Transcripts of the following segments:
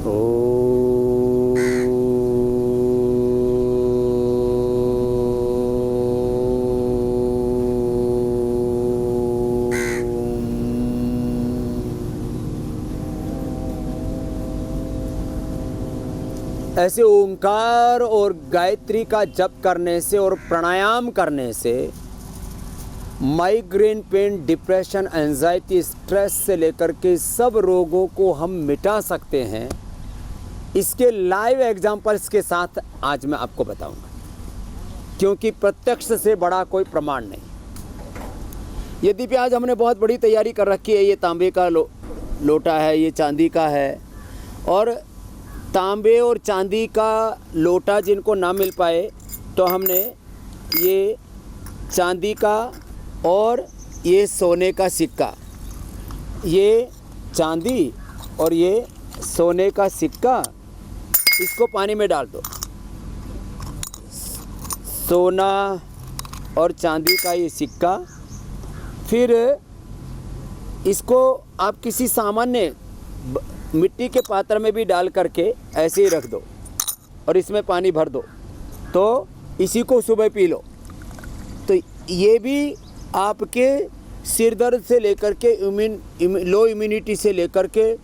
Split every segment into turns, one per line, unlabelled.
ऐसे ओंकार और गायत्री का जप करने से और प्राणायाम करने से migraine, pain, depression, anxiety, stress से लेकर के सब रोगों को हम मिटा सकते हैं। इसके लाइव एग्जांपल्स के साथ आज मैं आपको बताऊंगा, क्योंकि प्रत्यक्ष से बड़ा कोई प्रमाण नहीं। यद्यपि आज हमने बहुत बड़ी तैयारी कर रखी है। ये तांबे का लोटा है, ये चांदी का है, और तांबे और चांदी का लोटा जिनको ना मिल पाए तो हमने ये चांदी का और ये सोने का सिक्का, ये चांदी और ये सोने का सिक्का, इसको पानी में डाल दो। सोना और चांदी का ये सिक्का, फिर इसको आप किसी सामान्य मिट्टी के पात्र में भी डाल करके ऐसे ही रख दो और इसमें पानी भर दो, तो इसी को सुबह पी लो। तो ये भी आपके सिर दर्द से लेकर के लो इम्यूनिटी से लेकर के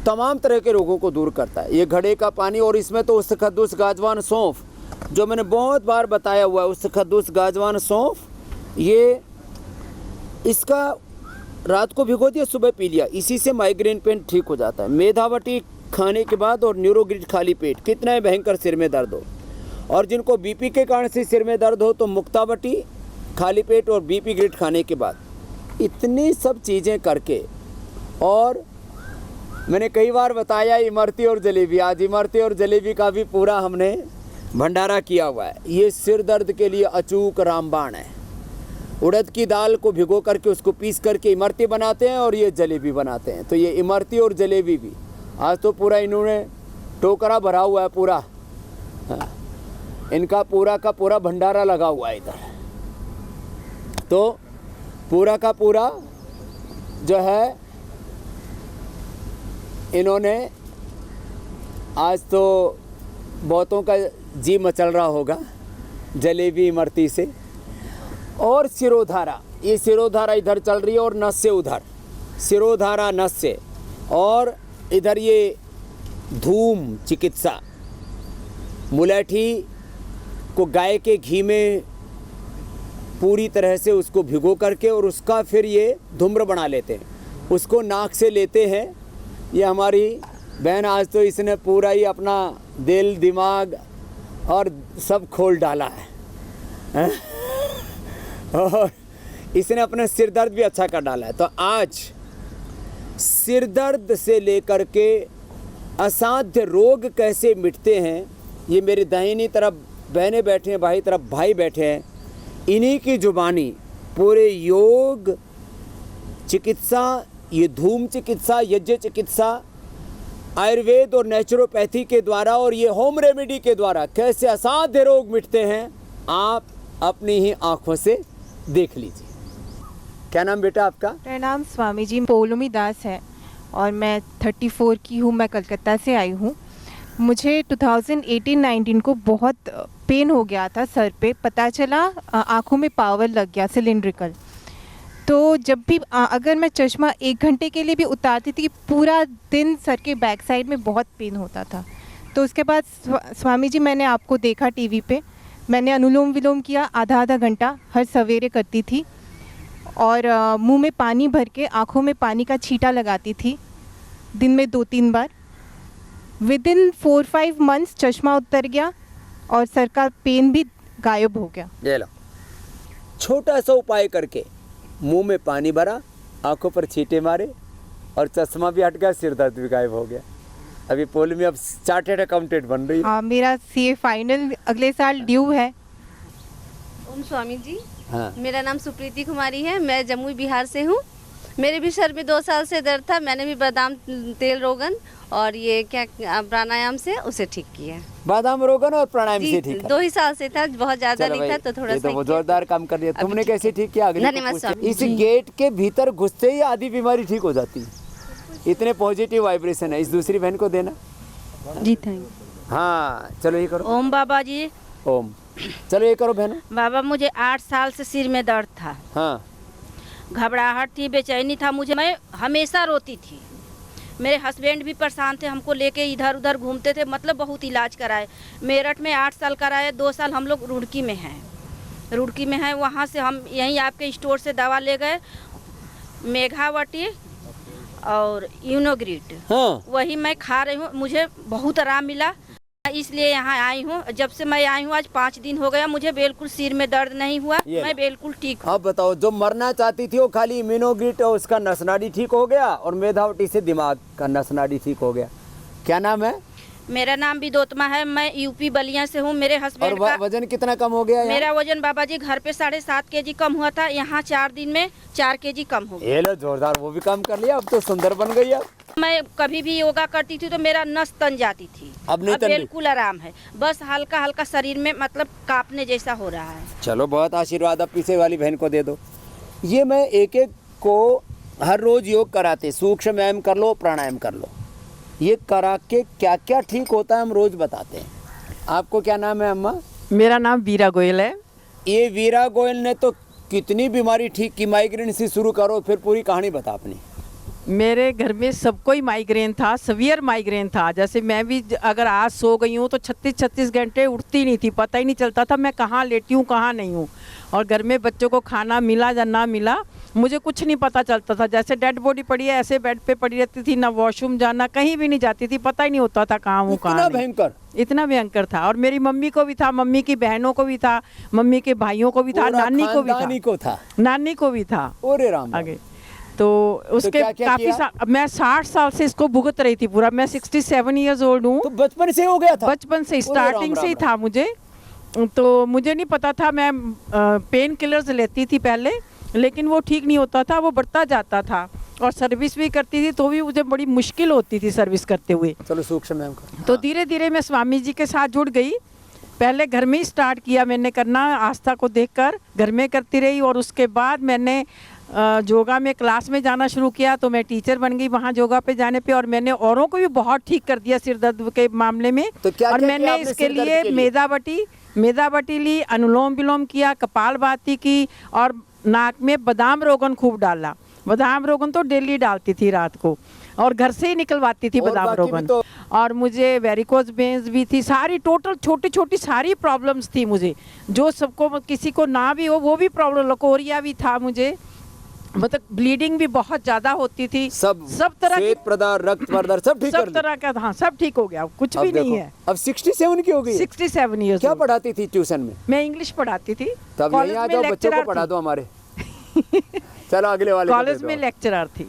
तमाम तरह के रोगों को दूर करता है। ये घड़े का पानी, और इसमें तो उस खद्दूस गाजवान सौंफ, जो मैंने बहुत बार बताया हुआ है, उस खद्दूस गाजवान सौंफ, ये इसका रात को भिगो दिया, सुबह पी लिया, इसी से माइग्रेन पेन ठीक हो जाता है। मेधावटी खाने के बाद और न्यूरोग्रिड खाली पेट, कितना ही भयंकर सिर में दर्द हो, और जिनको बीपी के कारण से सिर में दर्द हो तो मुक्तावटी खाली पेट और बीपी ग्रिड खाने के बाद, इतनी सब चीज़ें करके। और मैंने कई बार बताया इमरती और जलेबी, आज इमरती और जलेबी का भी पूरा हमने भंडारा किया हुआ है। ये सिर दर्द के लिए अचूक रामबाण है। उड़द की दाल को भिगो करके उसको पीस करके इमरती बनाते हैं और ये जलेबी बनाते हैं। तो ये इमरती और जलेबी भी आज तो पूरा इन्होंने टोकरा भरा हुआ है पूरा, इनका पूरा का पूरा भंडारा लगा हुआ है इधर। तो पूरा का पूरा जो है इन्होंने, आज तो बहुतों का जी मचल रहा होगा जलेबी इमरती से। और सिरोधारा, ये सिरोधारा इधर चल रही है और नस से उधर, सिरोधारा नस से, और इधर ये धूम चिकित्सा, मुलेठी को गाय के घी में पूरी तरह से उसको भिगो करके और उसका फिर ये धूम्र बना लेते हैं, उसको नाक से लेते हैं। ये हमारी बहन आज तो इसने पूरा ही अपना दिल दिमाग और सब खोल डाला है, और इसने अपना सिर दर्द भी अच्छा कर डाला है। तो आज सिर दर्द से लेकर के असाध्य रोग कैसे मिटते हैं, ये मेरी दाहिनी तरफ बहनें बैठे हैं, बाई तरफ भाई बैठे हैं, इन्हीं की जुबानी पूरे योग चिकित्सा, ये धूम चिकित्सा, यज्ञ चिकित्सा, आयुर्वेद और नेचुरोपैथी के द्वारा और ये होम रेमेडी के द्वारा कैसे असाध्य रोग मिटते हैं, आप अपनी ही आंखों से देख लीजिए। क्या नाम बेटा आपका?
मेरा नाम स्वामी जी पौलोमी दास है और मैं 34 की हूँ। मैं कलकत्ता से आई हूँ। मुझे 2018-19 को बहुत पेन हो गया था सर पे, पता चला आँखों में पावर लग गया सिलिंड्रिकल। तो जब भी अगर मैं चश्मा 1 घंटे के लिए भी उतारती थी, पूरा दिन सर के बैक साइड में बहुत पेन होता था। तो उसके बाद स्वामी जी मैंने आपको देखा टीवी पे, मैंने अनुलोम विलोम किया आधा घंटा हर सवेरे करती थी, और मुंह में पानी भर के आँखों में पानी का छींटा लगाती थी दिन में 2-3 बार। विदिन 4-5 मंथ्स चश्मा उतर गया और सर का पेन भी गायब हो गया।
ये लो, छोटा सा उपाय करके मुंह में पानी भरा, आंखों पर छींटे मारे और चश्मा भी हट गया, सिर दर्द भी गायब हो गया। अभी पोल में अब चार्टेड अकाउंटेंट बन रही है।
मेरा सीए फाइनल अगले साल ड्यू है।
ओम स्वामी जी।
हाँ।
मेरा नाम सुप्रीति कुमारी है, मैं जमुई बिहार से हूँ। मेरे भी सर में 2 साल से दर्द था, मैंने भी बादाम तेल रोगन और ये क्या प्राणायाम से उसे ठीक किया।
बादाम रोगन और प्राणायाम से ठीक
2 ही साल से था, बहुत ज्यादा नहीं था, तो थोड़ा सा
तो जोरदार काम कर लिया तुमने। कैसे ठीक किया?
धन्यवाद स्वामी।
इस गेट के भीतर घुसते ही आधी बीमारी ठीक हो जाती है, इतने पॉजिटिव वाइब्रेशन है। इस दूसरी बहन को देना।
जी थैंक
हाँ चलो ये करो।
ओम बाबा जी।
ओम। चलो ये करो बहनों।
बाबा मुझे 8 साल से सिर में दर्द था,
हाँ
घबराहट थी, बेचैनी था मुझे, मैं हमेशा रोती थी। मेरे हस्बैंड भी परेशान थे, हमको लेके इधर उधर घूमते थे, मतलब बहुत इलाज कराए। मेरठ में 8 साल कराए, 2 साल हम लोग रुड़की में हैं, रुड़की में हैं। वहाँ से हम यहीं आपके स्टोर से दवा ले गए, मेघावटी और यूनोग्रिट,
हाँ
वही मैं खा रही हूँ, मुझे बहुत आराम मिला, इसलिए यहाँ आई हूँ। जब से मैं आई हूँ आज 5 दिन हो गया, मुझे बिल्कुल सिर में दर्द नहीं हुआ, मैं बिल्कुल ठीक हूँ।
अब बताओ, जो मरना चाहती थी वो खाली इम्यूनोग्रिट और उसका नस नाड़ी ठीक हो गया और मेधावटी से दिमाग का नस नाड़ी ठीक हो गया। क्या नाम है?
मेरा नाम विदोत्मा है, मैं यूपी बलिया से हूँ। मेरे हस्बैंड
और
का
वजन कितना कम हो गया?
मेरा वजन बाबा जी घर पे 7.5 kg कम हुआ था, यहाँ 4 दिन में 4 kg कम हो गया।
ये लो जोरदार, वो भी कम कर लिया, अब तो सुंदर बन गई। अब
मैं कभी भी योगा करती थी तो मेरा नस तन जाती थी,
अब नहीं तन
बिल्कुल आराम है, बस हल्का हल्का शरीर में मतलब कांपने जैसा हो रहा है।
चलो बहुत आशीर्वाद, अब पीछे वाली बहन को दे दो। ये मैं एक एक को हर रोज योग कराते, सूक्ष्म व्यायाम कर लो, प्राणायाम कर लो, ये करा के क्या क्या ठीक होता है हम रोज बताते हैं। आपको क्या नाम है अम्मा?
मेरा नाम वीरा गोयल है।
ये वीरा गोयल ने तो कितनी बीमारी ठीक की, माइग्रेन से शुरू करो, फिर पूरी कहानी बता अपनी।
मेरे घर में सबको ही माइग्रेन था, सीवियर माइग्रेन था। जैसे मैं भी अगर आज सो गई हूँ तो 36 घंटे उठती नहीं थी, पता ही नहीं चलता था मैं कहाँ लेटी हूँ कहाँ नहीं हूँ। और घर में बच्चों को खाना मिला या ना मिला मुझे कुछ नहीं पता चलता था, जैसे डेड बॉडी पड़ी है ऐसे बेड पे पड़ी रहती थी, ना वॉशरूम जाना, कहीं भी नहीं जाती थी, पता ही नहीं होता था कहाँ हूँ कहाँ नहीं।
भयंकर,
इतना भयंकर था। और मेरी मम्मी को भी था, मम्मी की बहनों को भी था, मम्मी के भाइयों को भी था, नानी को भी था, नानी को भी था।
ओरे राम
आगे तो उसके काफी मैं 60 साल से इसको भुगत रही थी पूरा। मैं 67 ईयर्स ओल्ड हूँ।
तो बचपन से हो गया था?
बचपन से, स्टार्टिंग से ही था मुझे। तो मुझे नहीं पता था, मैं पेन किलर्स लेती थी पहले, लेकिन वो ठीक नहीं होता था, वो बढ़ता जाता था। और सर्विस भी करती थी तो भी मुझे बड़ी मुश्किल होती थी सर्विस करते हुए।
चलो सूक्ष्म व्यायाम करो।
तो धीरे धीरे मैं स्वामी जी के साथ जुड़ गई। पहले घर में ही स्टार्ट किया मैंने करना, आस्था को देखकर घर में करती रही। और उसके बाद मैंने योगा में क्लास में जाना शुरू किया, तो मैं टीचर बन गई वहाँ योगा पे जाने पे। और मैंने औरों को भी बहुत ठीक कर दिया सिर दर्द के मामले में।
तो क्या
और मैंने इसके लिए मेधावटी ली, अनुलोम विलोम किया, कपालभाति की, और नाक में बादाम रोगन खूब डाला। बादाम रोगन तो डेली डालती थी रात को, और घर से ही निकलवाती थी बादाम रोगन। और मुझे वेरिकोज वेन्स भी थी, सारी टोटल छोटी छोटी सारी प्रॉब्लम्स थी मुझे, जो सबको किसी को ना भी हो वो भी प्रॉब्लम, लकोरिया भी था मुझे, मतलब ब्लीडिंग भी बहुत ज्यादा होती थी। सब तरह की
प्रदार, रक्त प्रदार सब ठीक,
सब तरह का, हाँ सब ठीक हो गया, कुछ भी नहीं है।
अब 67 की हो गई?
67 ईयर्स।
क्या पढ़ाती थी ट्यूशन में?
मैं इंग्लिश पढ़ाती थी।
तब यहीं आ जाओ, बच्चों को पढ़ा दो हमारे। चलो अगले वाले।
कॉलेज में लेक्चरर थी।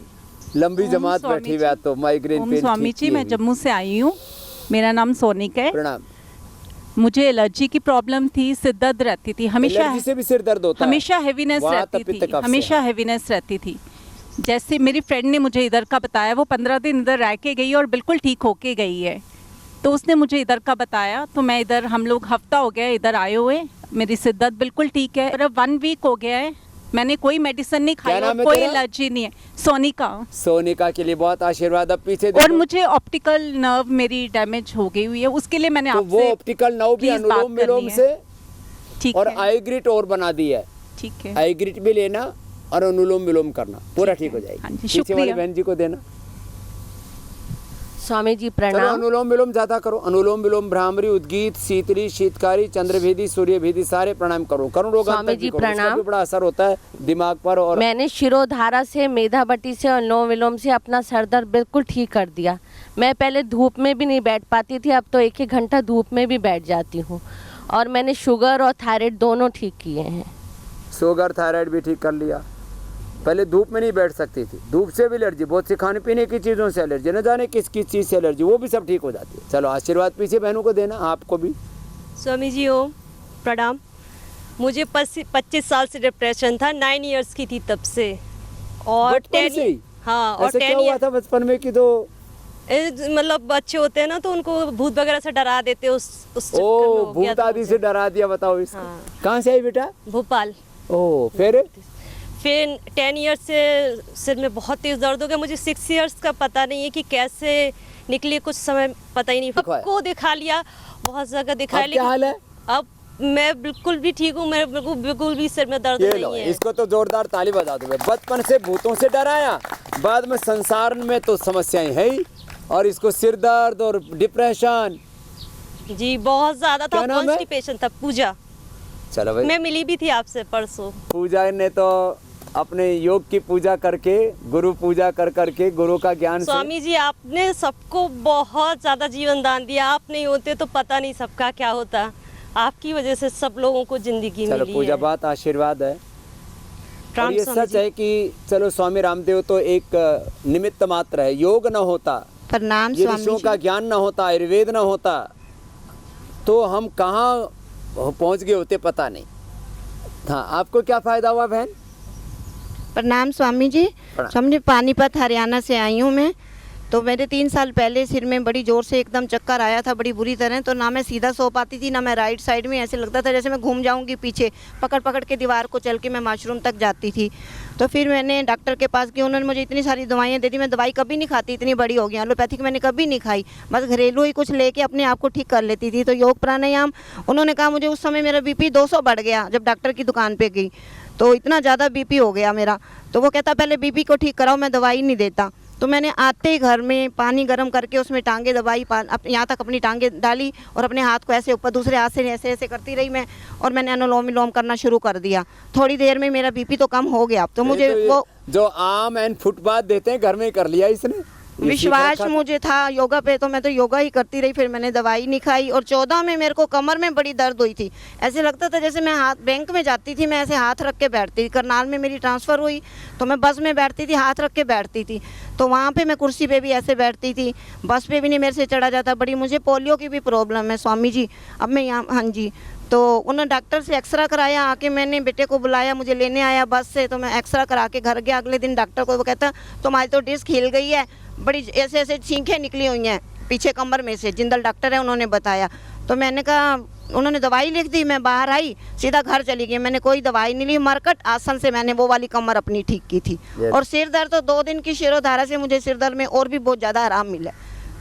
लंबी जमात बैठी हुई, तो माइग्रेन पेन।
स्वामी जी, मैं जम्मू से आई हूँ, मेरा नाम सोनिका है।
प्रणाम।
मुझे एलर्जी की प्रॉब्लम थी, सिर दर्द रहती थी हमेशा।
एलर्जी से भी सिर दर्द होता है?
हमेशा हेवीनेस रहती थी, हमेशा हेवीनेस रहती थी। जैसे मेरी फ्रेंड ने मुझे इधर का बताया, वो 15 दिन इधर रह के गई और बिल्कुल ठीक होके गई है। तो उसने मुझे इधर का बताया, तो मैं इधर, हम लोग हफ्ता हो गया इधर आए हुए, मेरी सिर दर्द बिल्कुल ठीक है। और 1 वीक हो गया है, मैंने कोई मेडिसिन नहीं खाई और कोई एलर्जी नहीं है। सोनिका।
सोनिका के लिए बहुत आशीर्वाद। अब पीछे
और मुझे ऑप्टिकल नर्व मेरी डैमेज हो गई हुई है, उसके लिए मैंने आपसे
वो ऑप्टिकल नर्व भी अनुलोम विलोम से,
ठीक
और
है,
आईग्रिट और बना दी है।
ठीक है,
आईग्रिट भी लेना और अनुलोम विलोम करना, पूरा ठीक हो जाएगी।
हाँ जी,
पीछे वाली
शुक्रिया।
बहन जी को देना।
स्वामी जी
चलो
प्रणाम।
अनुलोम विलोम ज्यादा करो। अनुलोम विलोम, भ्रामरी, उद्गीत, शीतली, शीतकारी, चंद्रभेदी, सूर्यभेदी, सारे प्राणायाम करो। करुण रोगांतर भी करो, इसका भी बड़ा असर होता है दिमाग पर। और
मैंने शिरोधारा से, मेधावटी से, अनुलोम विलोम से अपना सर दर्द बिल्कुल ठीक कर दिया। मैं पहले धूप में भी नहीं बैठ पाती थी, अब तो 1-1 घंटा धूप में भी बैठ जाती हूँ। और मैंने शुगर और थायराइड दोनों ठीक किए हैं।
शुगर थायराइड भी ठीक कर लिया। पहले धूप में नहीं बैठ सकती थी, धूप से भी एलर्जी, बहुत सी खाने पीने की चीज़ों से एलर्जी, न जाने किस किस चीज़ से एलर्जी, वो भी सब ठीक हो जाती है। चलो आशीर्वाद पीछे बहनों को देना, आपको भी।
स्वामी जी ओम प्रणाम। मुझे 25 साल से डिप्रेशन था, 9 इयर्स की थी तब से। और
बचपन से ही?
हाँ, और
ऐसे क्या हुआ था बचपन में कि तो
मतलब बच्चे होते हैं ना, तो उनको भूत वगैरह से डरा देते, उस चक्कर में
ओ
हो गया
भूत
था
आदि
मुझे।
से डरा दिया। बताओ इसको।
हाँ।
कहाँ से आई बेटा?
भोपाल।
ओ
फिर 10 ईयर्स से सिर में बहुत तेज़ दर्द हो गया। मुझे 6 ईयर्स का पता नहीं है कि कैसे निकली, कुछ समय पता ही नहीं। सबको दिखा लिया, बहुत जगह दिखाया,
क्या हाल है?
अब मैं बिल्कुल भी ठीक हूँ। मेरे बिल्कुल भी सिर में दर्द नहीं है।
इसको तो जोरदार ताली बजा दो। बचपन से भूतों से डराया, बाद में संसार में तो समस्याएं है ही, और इसको सिर दर्द और डिप्रेशन।
जी बहुत ज़्यादा था,
क्या नाम है?
कॉन्स्टिपेशन था। पूजा,
चलो भाई,
मैं मिली भी थी आपसे परसों।
पूजा ने तो अपने योग की पूजा करके, गुरु पूजा कर करके, गुरु का ज्ञान से।
स्वामी जी आपने सबको बहुत ज़्यादा जीवन दान दिया। आप नहीं होते तो पता नहीं सबका क्या होता। आपकी वजह से सब लोगों को जिंदगी
चलो
मिली
पूजा
है।
बात आशीर्वाद है। और
राम
ये
स्वामी
सच
जी।
है कि चलो स्वामी रामदेव तो एक निमित्त मात्र है। योग न होता,
प्रणाम
ये
स्वामी
ऋषियों
जी।
का ज्ञान न होता, आयुर्वेद न होता, तो हम कहाँ पहुँच गए होते पता नहीं। हाँ, आपको क्या फायदा हुआ बहन?
प्रणाम स्वामी जी।
प्रणाम।
स्वामी जी, पानीपत हरियाणा से आई हूँ मैं। तो मेरे 3 साल पहले सिर में बड़ी ज़ोर से एकदम चक्कर आया था, बड़ी बुरी तरह। तो ना मैं सीधा सो पाती थी, ना मैं राइट साइड में, ऐसे लगता था जैसे मैं घूम जाऊंगी पीछे, पकड़ पकड़ के दीवार को चल के मैं वॉशरूम तक जाती थी। तो फिर मैंने डॉक्टर के पास गई, उन्होंने मुझे इतनी सारी दवाइयाँ दे दी। मैं दवाई कभी नहीं खाती, इतनी बड़ी हो गई। एलोपैथिक मैंने कभी नहीं खाई, बस घरेलू ही कुछ लेके अपने आप को ठीक कर लेती थी। तो योग प्राणायाम, उन्होंने कहा मुझे, उस समय मेरा बीपी 200 बढ़ गया जब डॉक्टर की दुकान पे गई। तो इतना ज़्यादा बीपी हो गया मेरा। तो वो कहता पहले बीपी को ठीक कराओ, मैं दवाई नहीं देता। तो मैंने आते ही घर में पानी गर्म करके उसमें टांगे दबाई, यहाँ तक अपनी टांगे डाली और अपने हाथ को ऐसे ऊपर, दूसरे हाथ से ऐसे ऐसे करती रही मैं, और मैंने अनुलोम विलोम करना शुरू कर दिया। थोड़ी देर में मेरा बीपी तो कम हो गया। तो मुझे
ये
वो
जो आम एंड फुटपाथ देते हैं घर में कर लिया इसने। ये
विश्वास
सीखा था।
मुझे था योगा पे, तो मैं तो योगा ही करती रही। फिर मैंने दवाई नहीं खाई। और 14 में मेरे को कमर में बड़ी दर्द हुई थी। ऐसे लगता था जैसे मैं हाथ, बैंक में जाती थी मैं ऐसे हाथ रख के बैठती थी। करनाल में मेरी ट्रांसफ़र हुई तो मैं बस में बैठती थी, हाथ रख के बैठती थी। तो वहाँ पे मैं कुर्सी पे भी ऐसे बैठती थी, बस पे भी नहीं मेरे से चढ़ा जाता। बड़ी मुझे पोलियो की भी प्रॉब्लम है स्वामी जी। अब मैं यहाँ, हाँ जी, तो उन्होंने डॉक्टर से एक्सरा कराया। आके मैंने बेटे को बुलाया, मुझे लेने आया बस से। तो मैं एक्सरा करा के घर गया। अगले दिन डॉक्टर को, वो कहता तुम्हारी तो डिस्क हिल गई है, बड़ी ऐसे ऐसे छींकें निकली हुई हैं पीछे कमर में से। जिंदल डॉक्टर है, उन्होंने बताया। तो मैंने कहा, उन्होंने दवाई लिख दी। मैं बाहर आई, सीधा घर चली गई। मैंने कोई दवाई नहीं ली, मरकट आसन से मैंने वो वाली कमर अपनी ठीक की थी। और सिर दर्द तो 2 दिन की शिरोधारा से मुझे सिर दर्द में और भी बहुत ज़्यादा आराम मिला।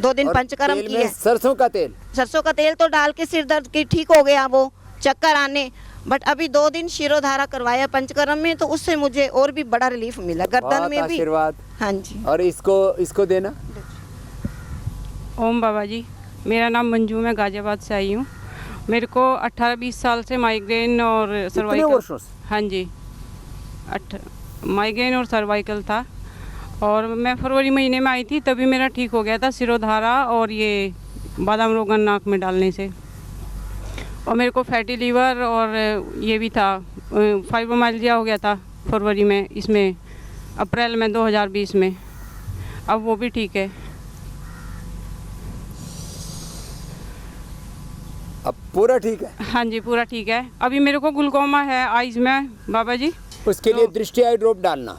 2 दिन
और
पंचकर्म
तेल
किए।
में सरसों का तेल,
सरसों का तेल तो डाल के सिर दर्द की ठीक हो गया वो चक्कर आने। बट अभी 2 दिन शिरोधारा करवाया पंचकर्म में, तो उससे मुझे और भी बड़ा रिलीफ मिला, गर्दन
बहुत
में भी।
आशीर्वाद।
हाँ जी।
और इसको देना।
ओम बाबा जी, मेरा नाम मंजू, मैं गाजियाबाद से आई हूँ। मेरे को 18-20 साल से माइग्रेन और
इतने
सर्वाइकल,
वर्षों से?
हाँ जी, माइग्रेन और सर्वाइकल था। और मैं फरवरी महीने में आई थी, तभी मेरा ठीक हो गया था शिरोधारा और ये बादाम रोगन नाक में डालने से। और मेरे को फैटी लीवर और ये भी था, फाइब्रोमाइल्जिया हो गया था फरवरी में, इसमें अप्रैल में 2020 में। अब वो भी ठीक है।
अब पूरा ठीक है?
हाँ जी, पूरा ठीक है। अभी मेरे को ग्लूकोमा है आइज में बाबा जी,
उसके लिए दृष्टि आई ड्रॉप डालना।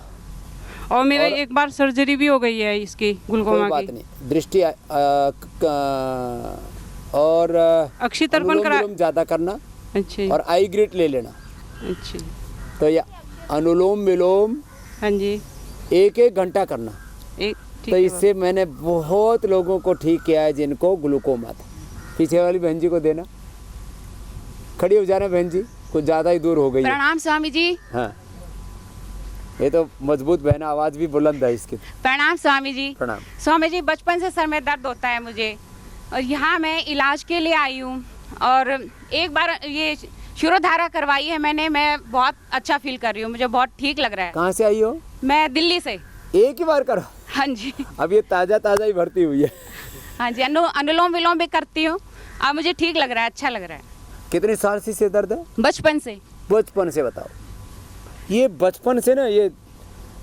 और मेरा
और-
एक बार सर्जरी भी हो गई है इसकी,
कोई
ग्लूकोमा
बात
की।
नहीं, दृष्टि और
अक्षी तर्पण
अनुलोम
करा।
विलोम ज्यादा करना।
अच्छा
और आई ग्रेट ले लेना।
अच्छा।
तो ये अनुलोम विलोम
हाँ जी,
1-1 घंटा करना।
एक ठीक
तो
है
इससे मैंने बहुत लोगों को ठीक किया है जिनको ग्लूकोमा था। पीछे वाली बहन जी को देना। खड़ी हो जाना बहन जी, कुछ ज़्यादा ही दूर हो गई है।
प्रणाम स्वामी जी।
हाँ, ये तो मजबूत बहन, आवाज़ भी बुलंद है इसकी।
प्रणाम स्वामी जी।
प्रणाम।
स्वामी जी, बचपन से सर में दर्द होता है मुझे, और यहाँ मैं इलाज के लिए आई हूँ। और एक बार ये शिरोधारा करवाई है मैंने, मैं बहुत अच्छा फील कर रही हूँ, मुझे बहुत ठीक लग रहा है।
कहाँ से आई हो?
मैं दिल्ली से।
एक ही बार करो?
हाँ जी।
अब ये ताज़ा ही भर्ती हुई है।
हाँ जी, अनुलोम विलोम भी करती हूँ। अब मुझे ठीक लग रहा है, अच्छा लग रहा है।
कितने साल से दर्द है?
बचपन से।
बचपन से? बताओ, ये बचपन से ना, ये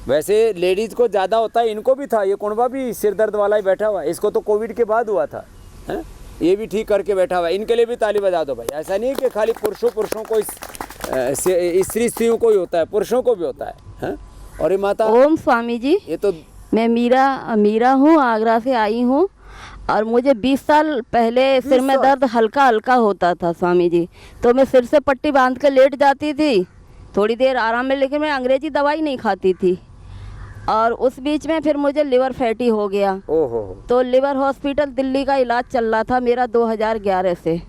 वैसे लेडीज को ज़्यादा होता है, इनको भी था। ये कुणबा भी सिर दर्द वाला ही बैठा हुआ है, इसको तो कोविड के बाद हुआ था, हैं? ये भी ठीक करके बैठा हुआ है। इनके लिए भी ताली बजा दो भाई। ऐसा नहीं कि खाली पुरुषों को, स्त्रियों को ही होता है, पुरुषों को भी होता है, हैं? और ये माता
ओम स्वामी जी,
ये तो
मैं मीरा हूँ, आगरा से आई हूँ। और मुझे 20 साल पहले सिर में दर्द हल्का हल्का होता था स्वामी जी। तो मैं सिर से पट्टी बांध के लेट जाती थी, थोड़ी देर आराम में, लेकिन मैं अंग्रेजी दवाई नहीं खाती थी। और उस बीच में फिर मुझे लिवर फैटी हो गया।
ओहो।
तो लिवर हॉस्पिटल दिल्ली का इलाज चल रहा था मेरा 2011 से,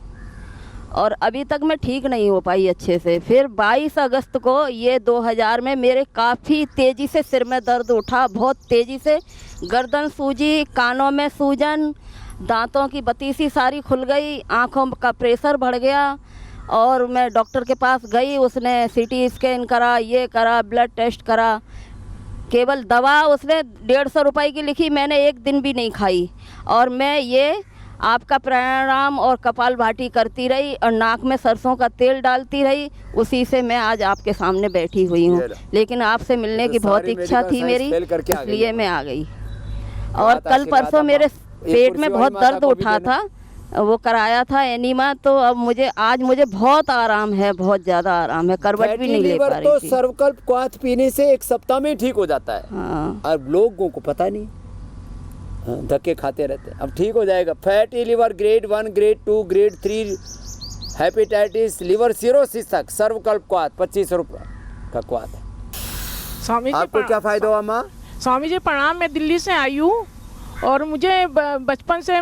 और अभी तक मैं ठीक नहीं हो पाई अच्छे से। फिर 22 अगस्त को ये 2000 में मेरे काफ़ी तेज़ी से सिर में दर्द उठा, बहुत तेज़ी से, गर्दन सूजी, कानों में सूजन, दांतों की बतीसी सारी खुल गई, आँखों का प्रेशर बढ़ गया। और मैं डॉक्टर के पास गई, उसने सीटी स्कैन करा, ये करा, ब्लड टेस्ट करा। केवल दवा उसने 150 रुपए की लिखी, मैंने एक दिन भी नहीं खाई। और मैं ये आपका प्राणायाम और कपालभाति करती रही और नाक में सरसों का तेल डालती रही। उसी से मैं आज आपके सामने बैठी हुई हूँ। लेकिन आपसे मिलने की बहुत इच्छा थी मेरी, इसलिए मैं आ गई। और कल परसों मेरे पेट में बहुत दर्द उठा था, वो कराया था एनीमा। तो अब आज मुझे बहुत आराम है, बहुत ज़्यादा आराम है, करवट भी नहीं ले पा रही
तो
थी।
सर्वकल्प क्वाथ पीने से 1 सप्ताह में ठीक हो जाता है।
हाँ।
अब लोगों को पता नहीं, धक्के खाते रहते। अब ठीक हो जाएगा। Fatty liver grade 1, grade 2, grade 3, hepatitis, liver cirrhosis तक सर्वकल्प क्वाथ 25 रुपये का क्वाथ है।
स्वामी जी
आपको क्या फायदा हुआ माँ?
स्वामी जी प्रणाम, मैं दिल्ली से आई हूँ और मुझे बचपन से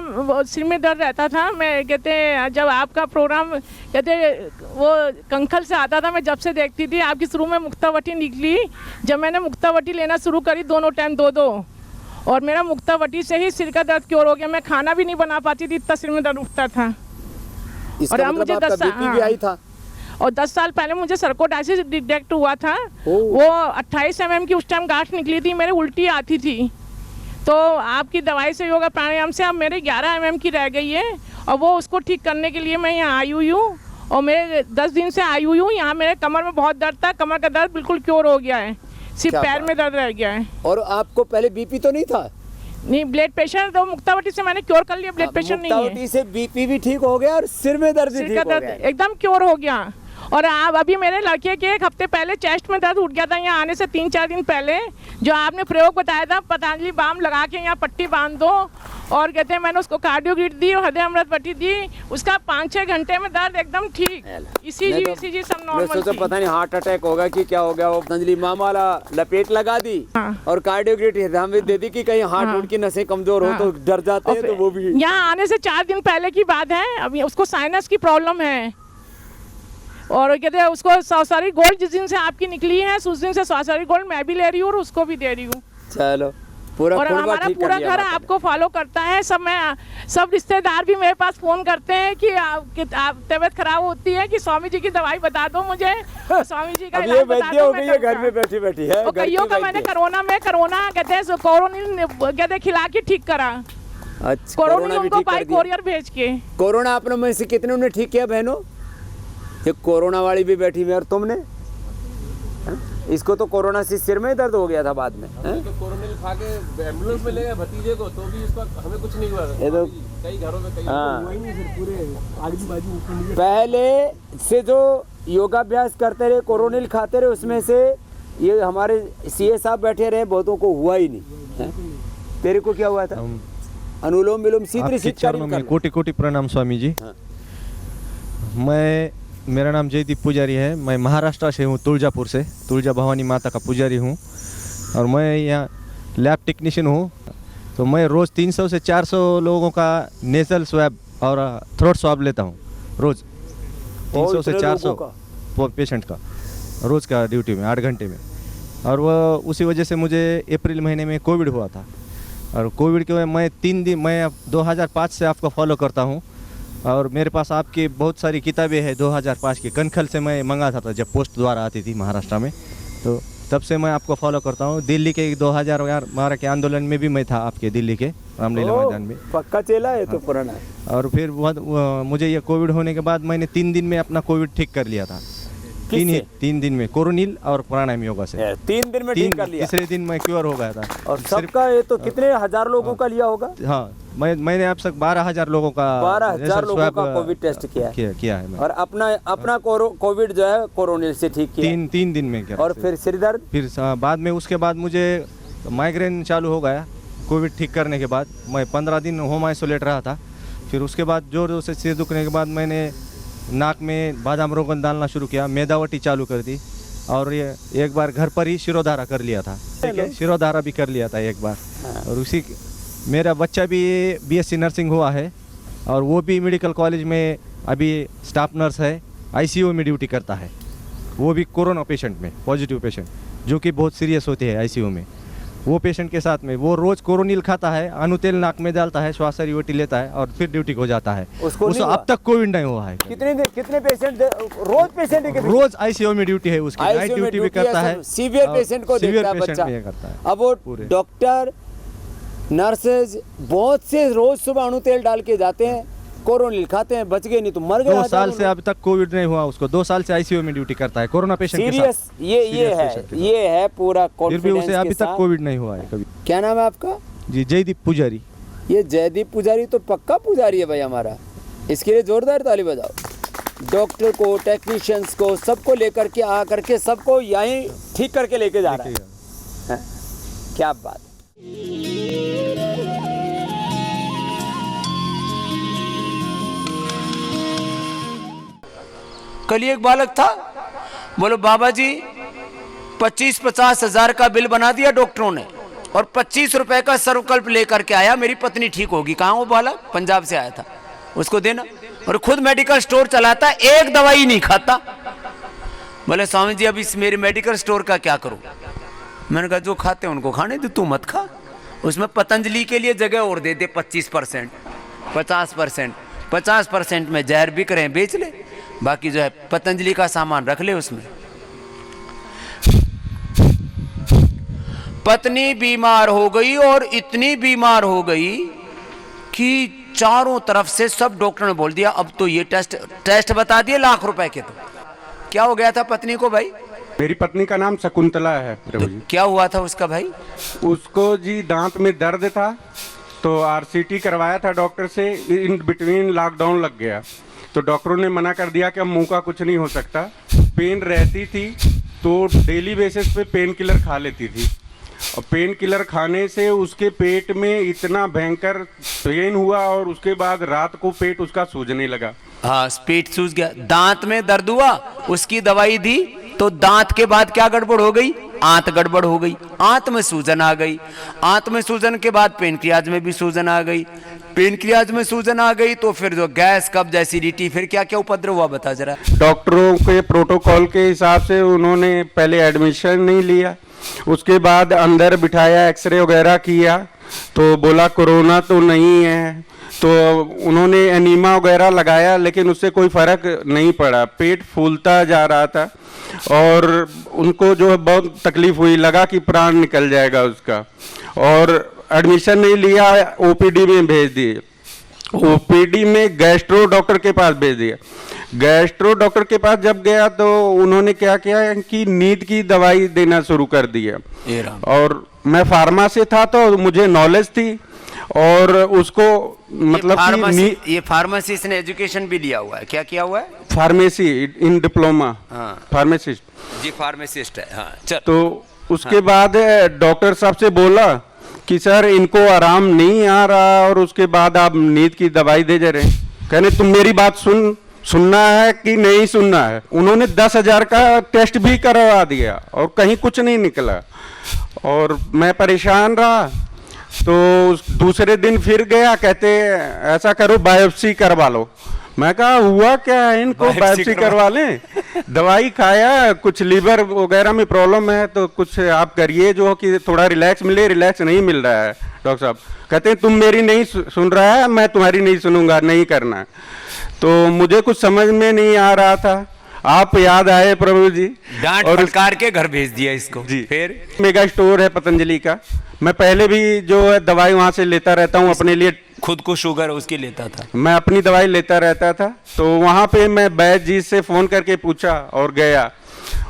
सिर में दर्द रहता था। मैं कहते जब आपका प्रोग्राम कहते वो कंखल से आता था, मैं जब से देखती थी आपकी शुरू में मुक्तावटी निकली। जब मैंने मुक्तावटी लेना शुरू करी, दोनों टाइम 2-2, और मेरा मुक्तावटी से ही सिर का दर्द क्योर हो गया। मैं खाना भी नहीं बना पाती थी, इतना सिर में दर्द उठता था।
और अब मुझे 10 साल भी आई था।
और 10 साल पहले मुझे सर्कोडाइसिस डिटेक्ट हुआ था। वो 28 mm की उस टाइम गांठ निकली थी, मेरे उल्टी आती थी। तो आपकी दवाई से, योगा प्राणायाम से अब मेरे 11 mm की रह गई है। और वो उसको ठीक करने के लिए मैं यहाँ आई हुई हूँ। और मेरे 10 दिन से आई हुई हूँ। यहाँ मेरे कमर में बहुत दर्द था, कमर का दर्द बिल्कुल क्योर हो गया है, सिर्फ पैर में दर्द रह गया है। और
आपको पहले बीपी तो नहीं था?
नहीं, ब्लड प्रेशर तो मुक्तावटी से मैंने क्योर कर लिया, ब्लड प्रेशर नहीं है।
मुक्तावटी से बीपी भी ठीक हो गया और सिर में दर्द भी ठीक हो गया,
एकदम क्योर हो गया। और आप अभी मेरे लड़के के 1 हफ्ते पहले चेस्ट में दर्द उठ गया था, यहाँ आने से 3-4 दिन पहले। जो आपने प्रयोग बताया था, पतंजलि बाम लगा के यहाँ पट्टी बांध दो, और कहते हैं मैंने उसको कार्डियोग्रिड दी और हृदय अमृत पट्टी दी, उसका 5-6 घंटे में दर्द एकदम ठीक, ईसीजी सब नॉर्मल थी।
पता नहीं हार्ट अटैक होगा कि क्या हो गया। वो पतंजलि बाम वाला लपेट लगा दी और कार्डियोग्रिड हृदय अमृत दे दी कि कहीं हार्ट की नसें कमजोर हो तो डर जाते हैं, तो वो भी।
यहाँ आने से 4 दिन पहले की बात है। अभी उसको साइनस की प्रॉब्लम है, और कहते हैं उसको स्वासारी गोल्ड जिस दिन से आपकी निकली है, उस दिन से स्वासारी गोल्ड मैं भी ले रही हूँ और उसको भी दे रही हूँ।
चलो पूरा,
और हमारा पूरा घर आपको फॉलो करता है। सब रिश्तेदार भी मेरे पास फोन करते हैं कि आप तबीयत खराब होती है कि स्वामी जी की दवाई बता दो मुझे, स्वामी जी का इलाज बता दो।
घर में बैठी बैठी है।
कईयों का मैंने कोरोना कहते हैं कोरोना खिला के ठीक करा।
अच्छा,
कोरोना उनको पाई कोरियर भेज के।
कोरोना अपने में से कितने ने ठीक किया बहनों? ये कोरोना वाली भी बैठी हुई, और तुमने? इसको तो कोरोना से सिर में दर्द हो गया था बाद में।
तो कोरोनिल खा के एम्बुलेंस में ले गए भतीजे को, तो भी इसका हमें कुछ नहीं हुआ।
ये तो
कई घरों में
पहले से जो योगाभ्यास करते रहे, कोरोनिल खाते रहे, उसमें से ये हमारे सीए साहब बैठे रहे, बहुतों को हुआ ही नहीं। तेरे को क्या हुआ था? अनुलोम विलोम सीधे
चरणों में कोटि कोटि प्रणाम स्वामी जी। मेरा नाम जयदीप पुजारी है। मैं महाराष्ट्र से हूँ, तुलजापुर से, तुलजा भवानी माता का पुजारी हूँ। और मैं यहाँ लैब टेक्नीशियन हूँ। तो मैं रोज़ 300 से 400 लोगों का नेज़ल स्वैब और थ्रोट स्वैब लेता हूँ रोज़। 300 से 400 पेशेंट का रोज़ का ड्यूटी में 8 घंटे में। और वह उसी वजह से मुझे अप्रैल महीने में कोविड हुआ था। और कोविड के मैं 3 दिन, मैं 2005 से आपको फॉलो करता हूँ। और मेरे पास आपकी बहुत सारी किताबें हैं 2005 की। कनखल से मैं मंगाता था जब पोस्ट द्वारा आती थी महाराष्ट्र में, तो तब से मैं आपको फॉलो करता हूँ। दिल्ली के 2012 के आंदोलन में भी मैं था, आपके दिल्ली के रामलीला मैदान में।
पक्का चेला है तो पुराना।
और फिर मुझे ये कोविड होने के बाद मैंने 3 दिन में अपना कोविड ठीक कर लिया था। 3 दिन में कोरोनिल और प्राणायाम योगा से
3 दिन में ठीक कर लिया।
तीसरे दिन मैं क्योर हो गया था।
और सबका ये तो कितने हजार लोगों का लिया होगा?
हाँ, मैंने आप तक 12,000 लोगों का
12,000 लोगों का कोविड टेस्ट किया है। और अपना कोविड जो है कोरोनिल से ठीक किया
3 दिन में किया।
और फिर सिर दर्द,
फिर बाद में उसके बाद मुझे माइग्रेन चालू हो गया। कोविड ठीक करने के बाद मैं 15 दिन होम आइसोलेट रहा था। फिर उसके बाद जोर से सिर दुखने के बाद मैंने नाक में बादाम रोगन डालना शुरू किया, मेदावटी चालू कर दी। और ये एक बार घर पर ही शिरोधारा कर लिया था, ठीक है, शिरोधारा भी कर लिया था एक बार। और उसी मेरा बच्चा भी बीएससी नर्सिंग हुआ है और वो भी मेडिकल कॉलेज में अभी स्टाफ नर्स है, आईसीयू में ड्यूटी करता है। वो भी कोरोना पेशेंट में, पॉजिटिव पेशेंट जो कि बहुत सीरियस होते हैं आईसीयू में, वो पेशेंट के साथ में वो रोज़ कोरोनिल खाता है, अनुतेल नाक में डालता है, श्वास यूटी लेता है और फिर ड्यूटी को जाता है। उसको अब तक कोविड नहीं हुआ है।
कितने पेशेंट रोज पेशेंट
रोज आईसीयू में ड्यूटी है उसकी, नाइट ड्यूटी भी करता है,
सीवियर पेशेंट को देखता है बच्चा। अब वो डॉक्टर नर्सेज बहुत से रोज सुबह अणु तेल डाल के जाते हैं, कोरोनिल खाते हैं, बच गए नहीं तो मर गए।
2 साल से अभी तक कोविड नहीं हुआ उसको, 2 साल से आईसीयू में ड्यूटी करता है कोरोना पेशेंट के साथ।
सीरियस ये है पूरा कॉन्फिडेंस
फिर भी उसे अभी तक कोविड नहीं हुआ है कभी।
क्या नाम है आपका?
जी जयदीप पुजारी।
ये जयदीप पुजारी तो पक्का पुजारी है भाई हमारा, इसके लिए जोरदार ताली बजाओ। डॉक्टर को, टेक्नीशियंस को, सबको लेकर के आ करके सबको यहीं ठीक करके लेके जा रहा है। क्या बात। कल एक बालक था, बोलो बाबा जी 25-50 हजार का बिल बना दिया डॉक्टरों ने और 25 रुपए का सर्वकल्प लेकर के आया, मेरी पत्नी ठीक होगी। कहाँ वो बालक? पंजाब से आया था, उसको देना। और खुद मेडिकल स्टोर चलाता, एक दवाई नहीं खाता। बोले स्वामी जी अब इस मेरे मेडिकल स्टोर का क्या करूं? मैंने कहा जो खाते हैं उनको खाने दे, तू मत खा। उसमें पतंजलि के लिए जगह और दे दे 25%, 50%, 50% में जहर बिक रहे हैं बेच ले, बाकी जो है पतंजलि का सामान रख ले उसमें। पत्नी बीमार हो गई और इतनी बीमार हो गई कि चारों तरफ से सब डॉक्टर ने बोल दिया अब तो ये टेस्ट बता दिए लाख रुपए के। तो क्या हो गया था पत्नी को भाई?
मेरी पत्नी का नाम शकुंतला है प्रभु जी।
क्या हुआ था उसका भाई?
उसको जी दांत में दर्द था तो आरसीटी करवाया था डॉक्टर से, इन बिटवीन लॉकडाउन लग गया तो डॉक्टरों ने मना कर दिया कि अब मुंह का कुछ नहीं हो सकता। पेन रहती थी तो डेली बेसिस पे पेन किलर खा लेती थी और पेन किलर खाने से उसके पेट में इतना भयंकर पेन हुआ और उसके बाद रात को पेट उसका सूजने लगा।
हाँ, पेट सूज गया, दांत में दर्द हुआ, उसकी दवाई दी तो दांत के बाद क्या गड़बड़ हो गई? आंत गड़बड़ हो गई, आंत में सूजन आ गई, आंत में सूजन के बाद पेनक्रियाज में भी सूजन आ गई, पेनक्रियाज में सूजन आ गई तो फिर जो गैस, कब्ज, एसिडिटी, फिर क्या क्या उपद्रव हुआ बता जरा।
डॉक्टरों के प्रोटोकॉल के हिसाब से उन्होंने पहले एडमिशन नहीं लिया, उसके बाद अंदर बिठाया, एक्सरे वगैरह किया तो बोला कोरोना तो नहीं है, तो उन्होंने एनीमा वगैरह लगाया लेकिन उससे कोई फ़र्क नहीं पड़ा, पेट फूलता जा रहा था और उनको जो है बहुत तकलीफ हुई, लगा कि प्राण निकल जाएगा उसका और एडमिशन नहीं लिया, ओपीडी में भेज दिए। ओपीडी में गैस्ट्रो डॉक्टर के पास भेज दिया। गैस्ट्रो डॉक्टर के पास जब गया तो उन्होंने क्या किया कि नींद की दवाई देना शुरू कर दिया और मैं फार्मा से था तो मुझे नॉलेज थी और उसको मतलब
ये फार्मेसी इसने एजुकेशन भी लिया हुआ है। क्या किया हुआ है?
फार्मेसी इन डिप्लोमा।
हाँ,
फार्मासिस्ट
जी, फार्मासिस्ट है। हाँ, चल।
तो उसके बाद डॉक्टर साहब से बोला कि सर इनको आराम नहीं आ रहा और उसके बाद आप नींद की दवाई दे जा रहे हैं। कहने तुम मेरी बात सुनना है कि नहीं सुनना है। उन्होंने 10,000 का टेस्ट भी करवा दिया और कहीं कुछ नहीं निकला और मैं परेशान रहा। तो दूसरे दिन फिर गया, कहते ऐसा करो बायोप्सी करवा लो। मैं कहा हुआ क्या है इनको, बायोप्सी करवा लें? दवाई खाया, कुछ लीवर वगैरह में प्रॉब्लम है तो कुछ आप करिए जो कि थोड़ा रिलैक्स मिले। रिलैक्स नहीं मिल रहा है डॉक्टर साहब। कहते हैं तुम मेरी नहीं सुन रहा है, मैं तुम्हारी नहीं सुनूंगा, नहीं करना। तो मुझे कुछ समझ में नहीं आ रहा था, आप याद आए प्रभु जी
डांट फटकार के घर भेज दिया इसको जी। फिर
मेगा स्टोर है पतंजलि का, मैं पहले भी जो है दवाई वहाँ से लेता रहता हूँ अपने लिए।
खुद को शुगर उसकी लेता था,
मैं अपनी दवाई लेता रहता था। तो वहाँ पे मैं बैद जी से फ़ोन करके पूछा और गया।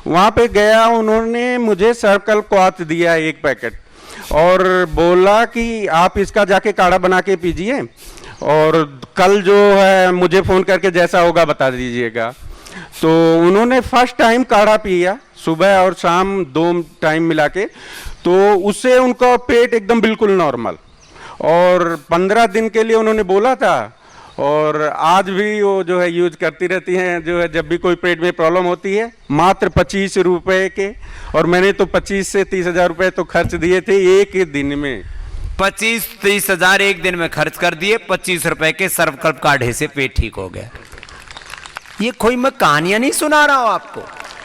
वहाँ पे गया, उन्होंने मुझे सर्कल क्वाथ दिया 1 पैकेट और बोला कि आप इसका जाके काढ़ा बना के पीजिए और कल जो है मुझे फ़ोन करके जैसा होगा बता दीजिएगा। तो उन्होंने फर्स्ट टाइम काढ़ा पिया, सुबह और शाम 2 टाइम मिला के, तो उससे उनका पेट एकदम बिल्कुल नॉर्मल और 15 दिन के लिए उन्होंने बोला था और आज भी वो जो है यूज करती रहती हैं, जो है जब भी कोई पेट में प्रॉब्लम होती है। मात्र 25 रुपए के, और मैंने तो 25 से 30 हजार रुपये तो खर्च दिए थे एक दिन में।
25-30 हजार एक दिन में खर्च कर दिए, 25 रुपए के सर्वकल्प काढ़े से पेट ठीक हो गया। ये कोई मैं कहानियां नहीं सुना रहा हूं आपको,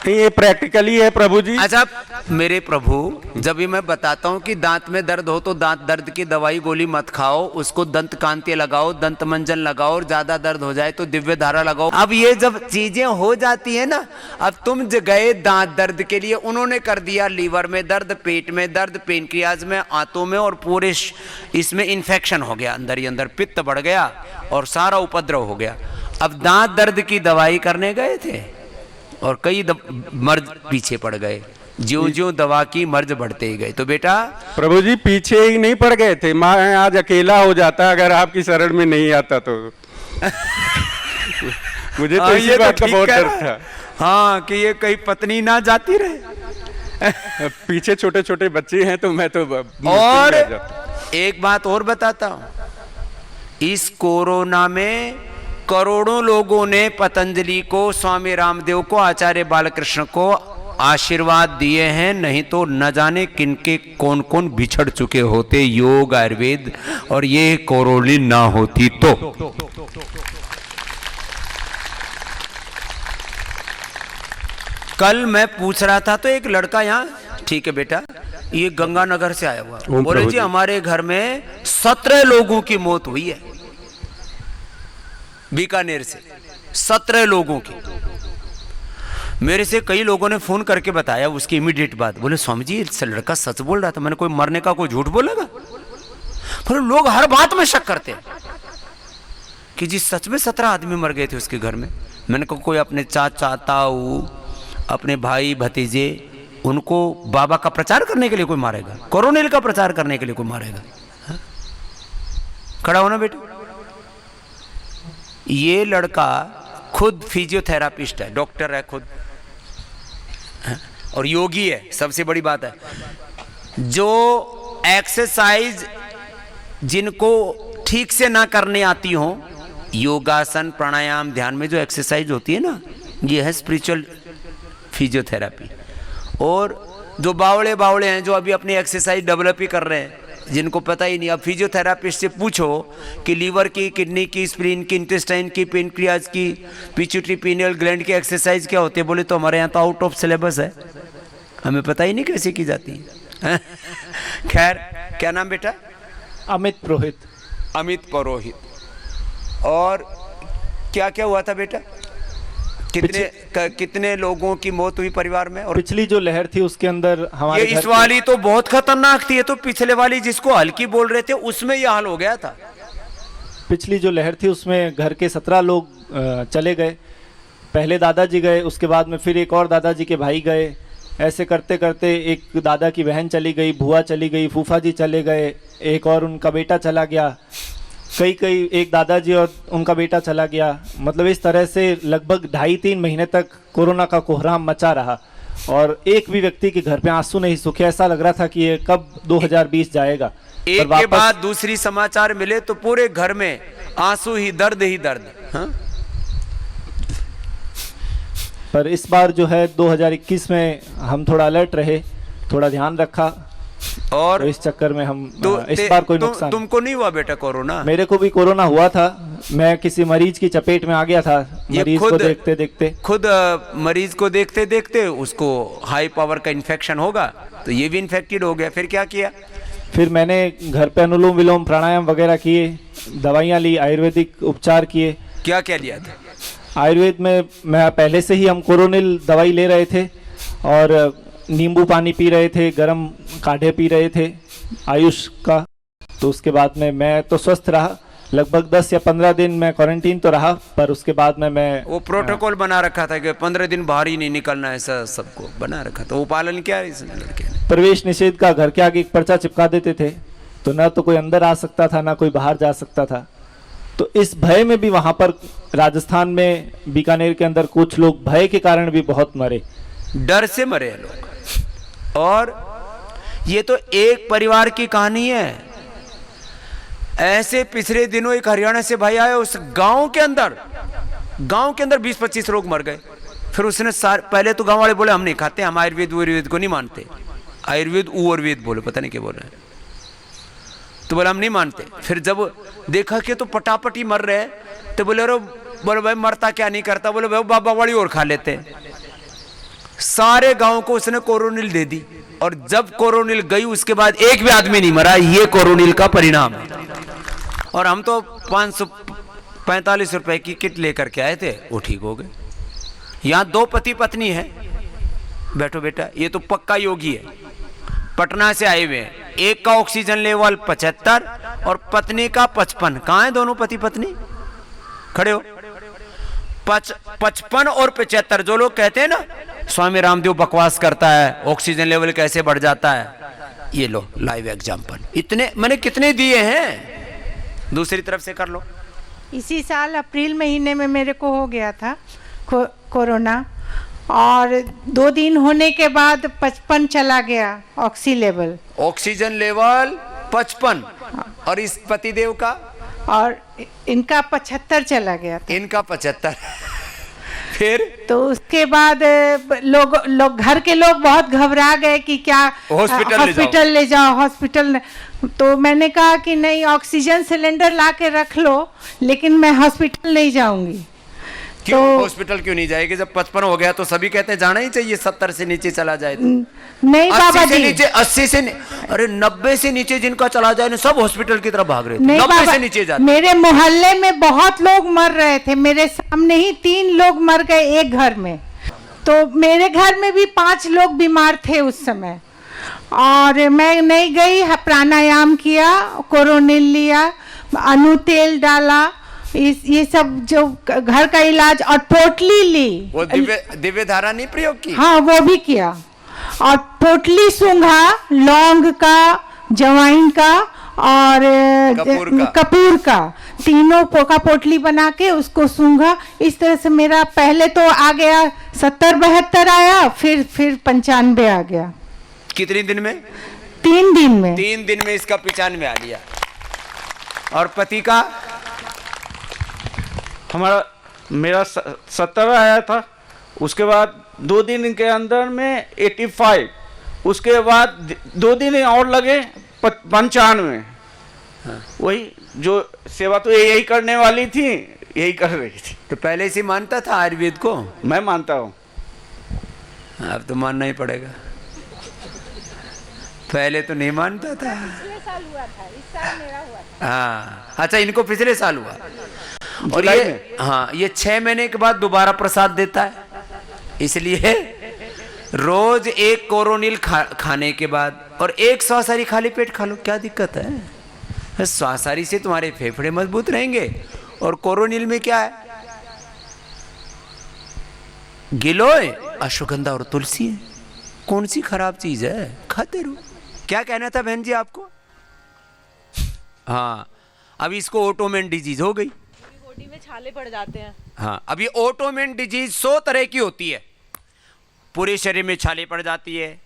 ये प्रैक्टिकली है प्रभु जी।
अच्छा मेरे प्रभु, जब भी मैं बताता हूं कि दांत में दर्द हो तो दांत दर्द की दवाई गोली मत खाओ, उसको दंत कांति लगाओ, दंत मंजन लगाओ, और ज्यादा दर्द हो जाए तो दिव्य धारा लगाओ। अब ये जब चीजें हो जाती है ना, अब तुम गए दांत दर्द के लिए, उन्होंने कर दिया लीवर में दर्द, पेट में दर्द, पेनक्रियाज में, आंतों में, और पूरे इसमें इन्फेक्शन हो गया, अंदर ही अंदर पित्त बढ़ गया और सारा उपद्रव हो गया। अब दांत दर्द की दवाई करने गए थे और कई मर्ज पीछे पड़ गए, ज्यों ज्यों दवा की मर्ज बढ़ते ही गए। तो बेटा
प्रभु जी पीछे ही नहीं पड़ गए थे, मैं आज अकेला हो जाता अगर आपकी शरण में नहीं आता तो। मुझे तो इसी बात का बहुत डर था।
हाँ कि ये कहीं पत्नी ना जाती रहे।
पीछे छोटे छोटे बच्चे हैं तो मैं तो
और एक बात और बताता हूं, इस कोरोना में करोड़ों लोगों ने पतंजलि को, स्वामी रामदेव को, आचार्य बालकृष्ण को आशीर्वाद दिए हैं, नहीं तो न जाने किनके कौन कौन बिछड़ चुके होते योग आयुर्वेद, और ये कोरोना ना होती तो। कल मैं पूछ रहा था तो एक लड़का यहाँ, ठीक है बेटा, ये गंगानगर से आया हुआ, बोले जी हमारे घर में 17 लोगों की मौत हुई है, बीकानेर से 17 लोगों की। मेरे से कई लोगों ने फोन करके बताया उसकी इमीडिएट बात, बोले स्वामी जी ये लड़का सच बोल रहा था। मैंने कोई मरने का कोई झूठ बोलेगा? फिर लोग हर बात में शक करते हैं कि जी सच में 17 आदमी मर गए थे उसके घर में। मैंने कहा कोई अपने चाचा ताऊ, अपने भाई भतीजे, उनको बाबा का प्रचार करने के लिए कोई मारेगा? कोरोनिल का प्रचार करने के लिए कोई मारेगा? हा? खड़ा होना बेटा। ये लड़का खुद फिजियोथेरापिस्ट है, डॉक्टर है खुद, और योगी है। सबसे बड़ी बात है, जो एक्सरसाइज जिनको ठीक से ना करने आती हो, योगासन प्राणायाम ध्यान में जो एक्सरसाइज होती है ना, ये है स्पिरिचुअल फिजियोथेरापी। और जो बावड़े हैं जो अभी अपनी एक्सरसाइज डेवलप ही कर रहे हैं, जिनको पता ही नहीं, अब फिजियोथेरापिस्ट से पूछो कि लीवर की, किडनी की, स्प्लीन की, इंटेस्टाइन की, पेनक्रियाज की, पिट्यूटरी पीनियल ग्लैंड की एक्सरसाइज क्या होती है? बोले तो हमारे यहाँ तो आउट ऑफ सिलेबस है, हमें पता ही नहीं कैसे की जाती है। खैर, क्या नाम बेटा?
अमित पुरोहित।
अमित पुरोहित। और क्या क्या हुआ था बेटा? कितने लोगों की मौत हुई परिवार में? और
पिछली जो लहर थी उसके अंदर हमारे
ये इस वाली तो बहुत खतरनाक थी, ये तो पिछले वाली जिसको हल्की बोल रहे थे उसमें यह हाल हो गया था।
पिछली जो लहर थी उसमें घर के 17 लोग चले गए। पहले दादाजी गए, उसके बाद में फिर एक और दादाजी के भाई गए। ऐसे करते करते एक दादा की बहन चली गई, बुआ चली गई, फूफा जी चले गए, एक और उनका बेटा चला गया, कई एक दादाजी और उनका बेटा चला गया। मतलब इस तरह से लगभग 2.5-3 महीने तक कोरोना का कोहराम मचा रहा और एक भी व्यक्ति के घर पे आंसू नहीं सूखे। ऐसा लग रहा था कि ये कब 2020 जाएगा।
एक के बाद दूसरी समाचार मिले तो पूरे घर में आंसू ही दर्द ही दर्द। हाँ?
पर इस बार जो है 2021 में हम थोड़ा अलर्ट रहे, थोड़ा ध्यान रखा, और तो इस चक्कर में हम इस बार कोई नुकसान।
तुमको नहीं हुआ बेटा कोरोना?
मेरे को भी कोरोना हुआ था, मैं किसी मरीज की चपेट में आ गया था। मरीज को देखते देखते
खुद मरीज को देखते देखते उसको हाई पावर का इन्फेक्शन होगा तो ये भी इन्फेक्टेड हो गया। फिर क्या किया?
फिर मैंने घर पे अनुलोम विलोम प्राणायाम वगैरह किए, दवाइयाँ ली, आयुर्वेदिक उपचार किए।
क्या क्या लिया था?
आयुर्वेद में मैं पहले से ही हम कोरोनिल दवाई ले रहे थे और नींबू पानी पी रहे थे, गरम काढ़े पी रहे थे आयुष का। तो उसके बाद में मैं तो स्वस्थ रहा, लगभग 10 या 15 दिन मैं क्वारंटीन तो रहा, पर उसके बाद में मैं
वो प्रोटोकॉल बना रखा था कि 15 दिन बाहर ही नहीं निकलना, ऐसा सबको बना रखा था। वो पालन किया इस लड़के ने।
प्रवेश निषेध का घर के आगे एक पर्चा चिपका देते थे, तो ना तो कोई अंदर आ सकता था ना कोई बाहर जा सकता था। तो इस भय में भी वहाँ पर राजस्थान में बीकानेर के अंदर कुछ लोग भय के कारण भी बहुत मरे,
डर से मरे लोग। और ये तो एक परिवार की कहानी है, ऐसे पिछले दिनों एक हरियाणा से भाई आया, उस गांव के अंदर 20-25 लोग मर गए। फिर उसने पहले तो गांव वाले बोले हम नहीं खाते, हम आयुर्वेद को नहीं मानते, आयुर्वेद उर्वेद बोले, पता नहीं क्या बोल रहे हैं, तो बोले हम नहीं मानते। फिर जब देखा कि तो पटापटी मर रहे हैं तो बोले भाई मरता क्या नहीं करता, बोले भाई बाबा वाली और खा लेते हैं। सारे गांव को उसने कोरोनिल दे दी, और जब कोरोनिल गई उसके बाद एक भी आदमी नहीं मरा। ये कोरोनिल का परिणाम है। और हम तो 545 रुपए की किट लेकर के आए थे, वो ठीक हो गए। यहाँ 2 पति पत्नी है, बैठो बेटा, ये तो पक्का योगी है, पटना से आए हुए हैं। एक का ऑक्सीजन लेवल 75 और पत्नी का 55। कहाँ है दोनों पति पत्नी? खड़े हो। 55 और 75। जो लोग कहते हैं ना स्वामी रामदेव बकवास करता है, ऑक्सीजन लेवल कैसे बढ़ जाता है, ये लो लाइव एग्जांपल। इतने मैंने कितने दिए हैं, दूसरी तरफ से कर लो।
इसी साल अप्रैल महीने में मेरे को हो गया था कोरोना, और 2 दिन होने के बाद 55 चला गया ऑक्सीजन लेवल 55। और इस पतिदेव का? और इनका 75 चला गया था। इनका 75। फिर तो उसके बाद लोग घर के लोग बहुत घबरा गए कि क्या हॉस्पिटल ले जाओ हॉस्पिटल। तो मैंने कहा कि नहीं, ऑक्सीजन सिलेंडर ला के रख लो, लेकिन मैं हॉस्पिटल नहीं जाऊंगी।
क्यों हॉस्पिटल क्यों नहीं जाएगी? जब 55 हो गया तो सभी कहते हैं जाना ही चाहिए, 70 से नीचे चला जाए तो।
नहीं बाबा जी,
80 से अरे 90 से नीचे जिनका चला जाए ना, सब हॉस्पिटल की तरफ भाग रहे थे।
90 से नीचे जाते। मेरे मोहल्ले में बहुत लोग मर रहे थे, मेरे सामने ही 3 लोग मर गए एक घर में। तो मेरे घर में भी 5 लोग बीमार थे उस समय, और मैं नहीं गई, प्राणायाम किया, कोरोनिल लिया, अनु तेल डाला, ये सब जो घर का इलाज, और पोटली ली। वो दिव्य धारा नहीं प्रयोग की? हाँ वो भी किया, और पोटली सूंघा, लौंग का, जवाइन का और कपूर का, तीनों का पोटली बना के उसको सूंघा। इस तरह से मेरा पहले तो आ गया 70-72 आया, फिर 95 आ गया।
कितने दिन में?
3 दिन में।
3 दिन में इसका 95 आ गया। और पति का?
मेरा 70 आया था, उसके बाद 2 दिन के अंदर में 85, उसके बाद 2 दिन और लगे 95। वही जो सेवा तो यही करने वाली थी, यही कर रही थी।
तो पहले से मानता था आयुर्वेद को?
मैं मानता हूँ।
अब तो मानना ही पड़ेगा, पहले तो नहीं मानता था।
पिछले साल हुआ था, इस साल मेरा हुआ था।
हाँ अच्छा, इनको पिछले साल हुआ। और ये हाँ, ये 6 महीने के बाद दोबारा प्रसाद देता है, इसलिए रोज एक कोरोनिल खाने के बाद और एक स्वासारी खाली पेट खा लो, क्या दिक्कत है? स्वासारी से तुम्हारे फेफड़े मजबूत रहेंगे, और कोरोनिल में क्या है? गिलोय, अश्वगंधा और तुलसी है। कौन सी खराब चीज है? खाते रहो। क्या कहना था बहन जी आपको? हाँ, अब इसको ऑटोमेन डिजीज हो गई,
बॉडी में छाले पड़ जाते हैं।
हाँ, अब ये ऑटोमेन डिजीज 100 तरह की होती है। पूरे शरीर में छाले पड़ जाती है,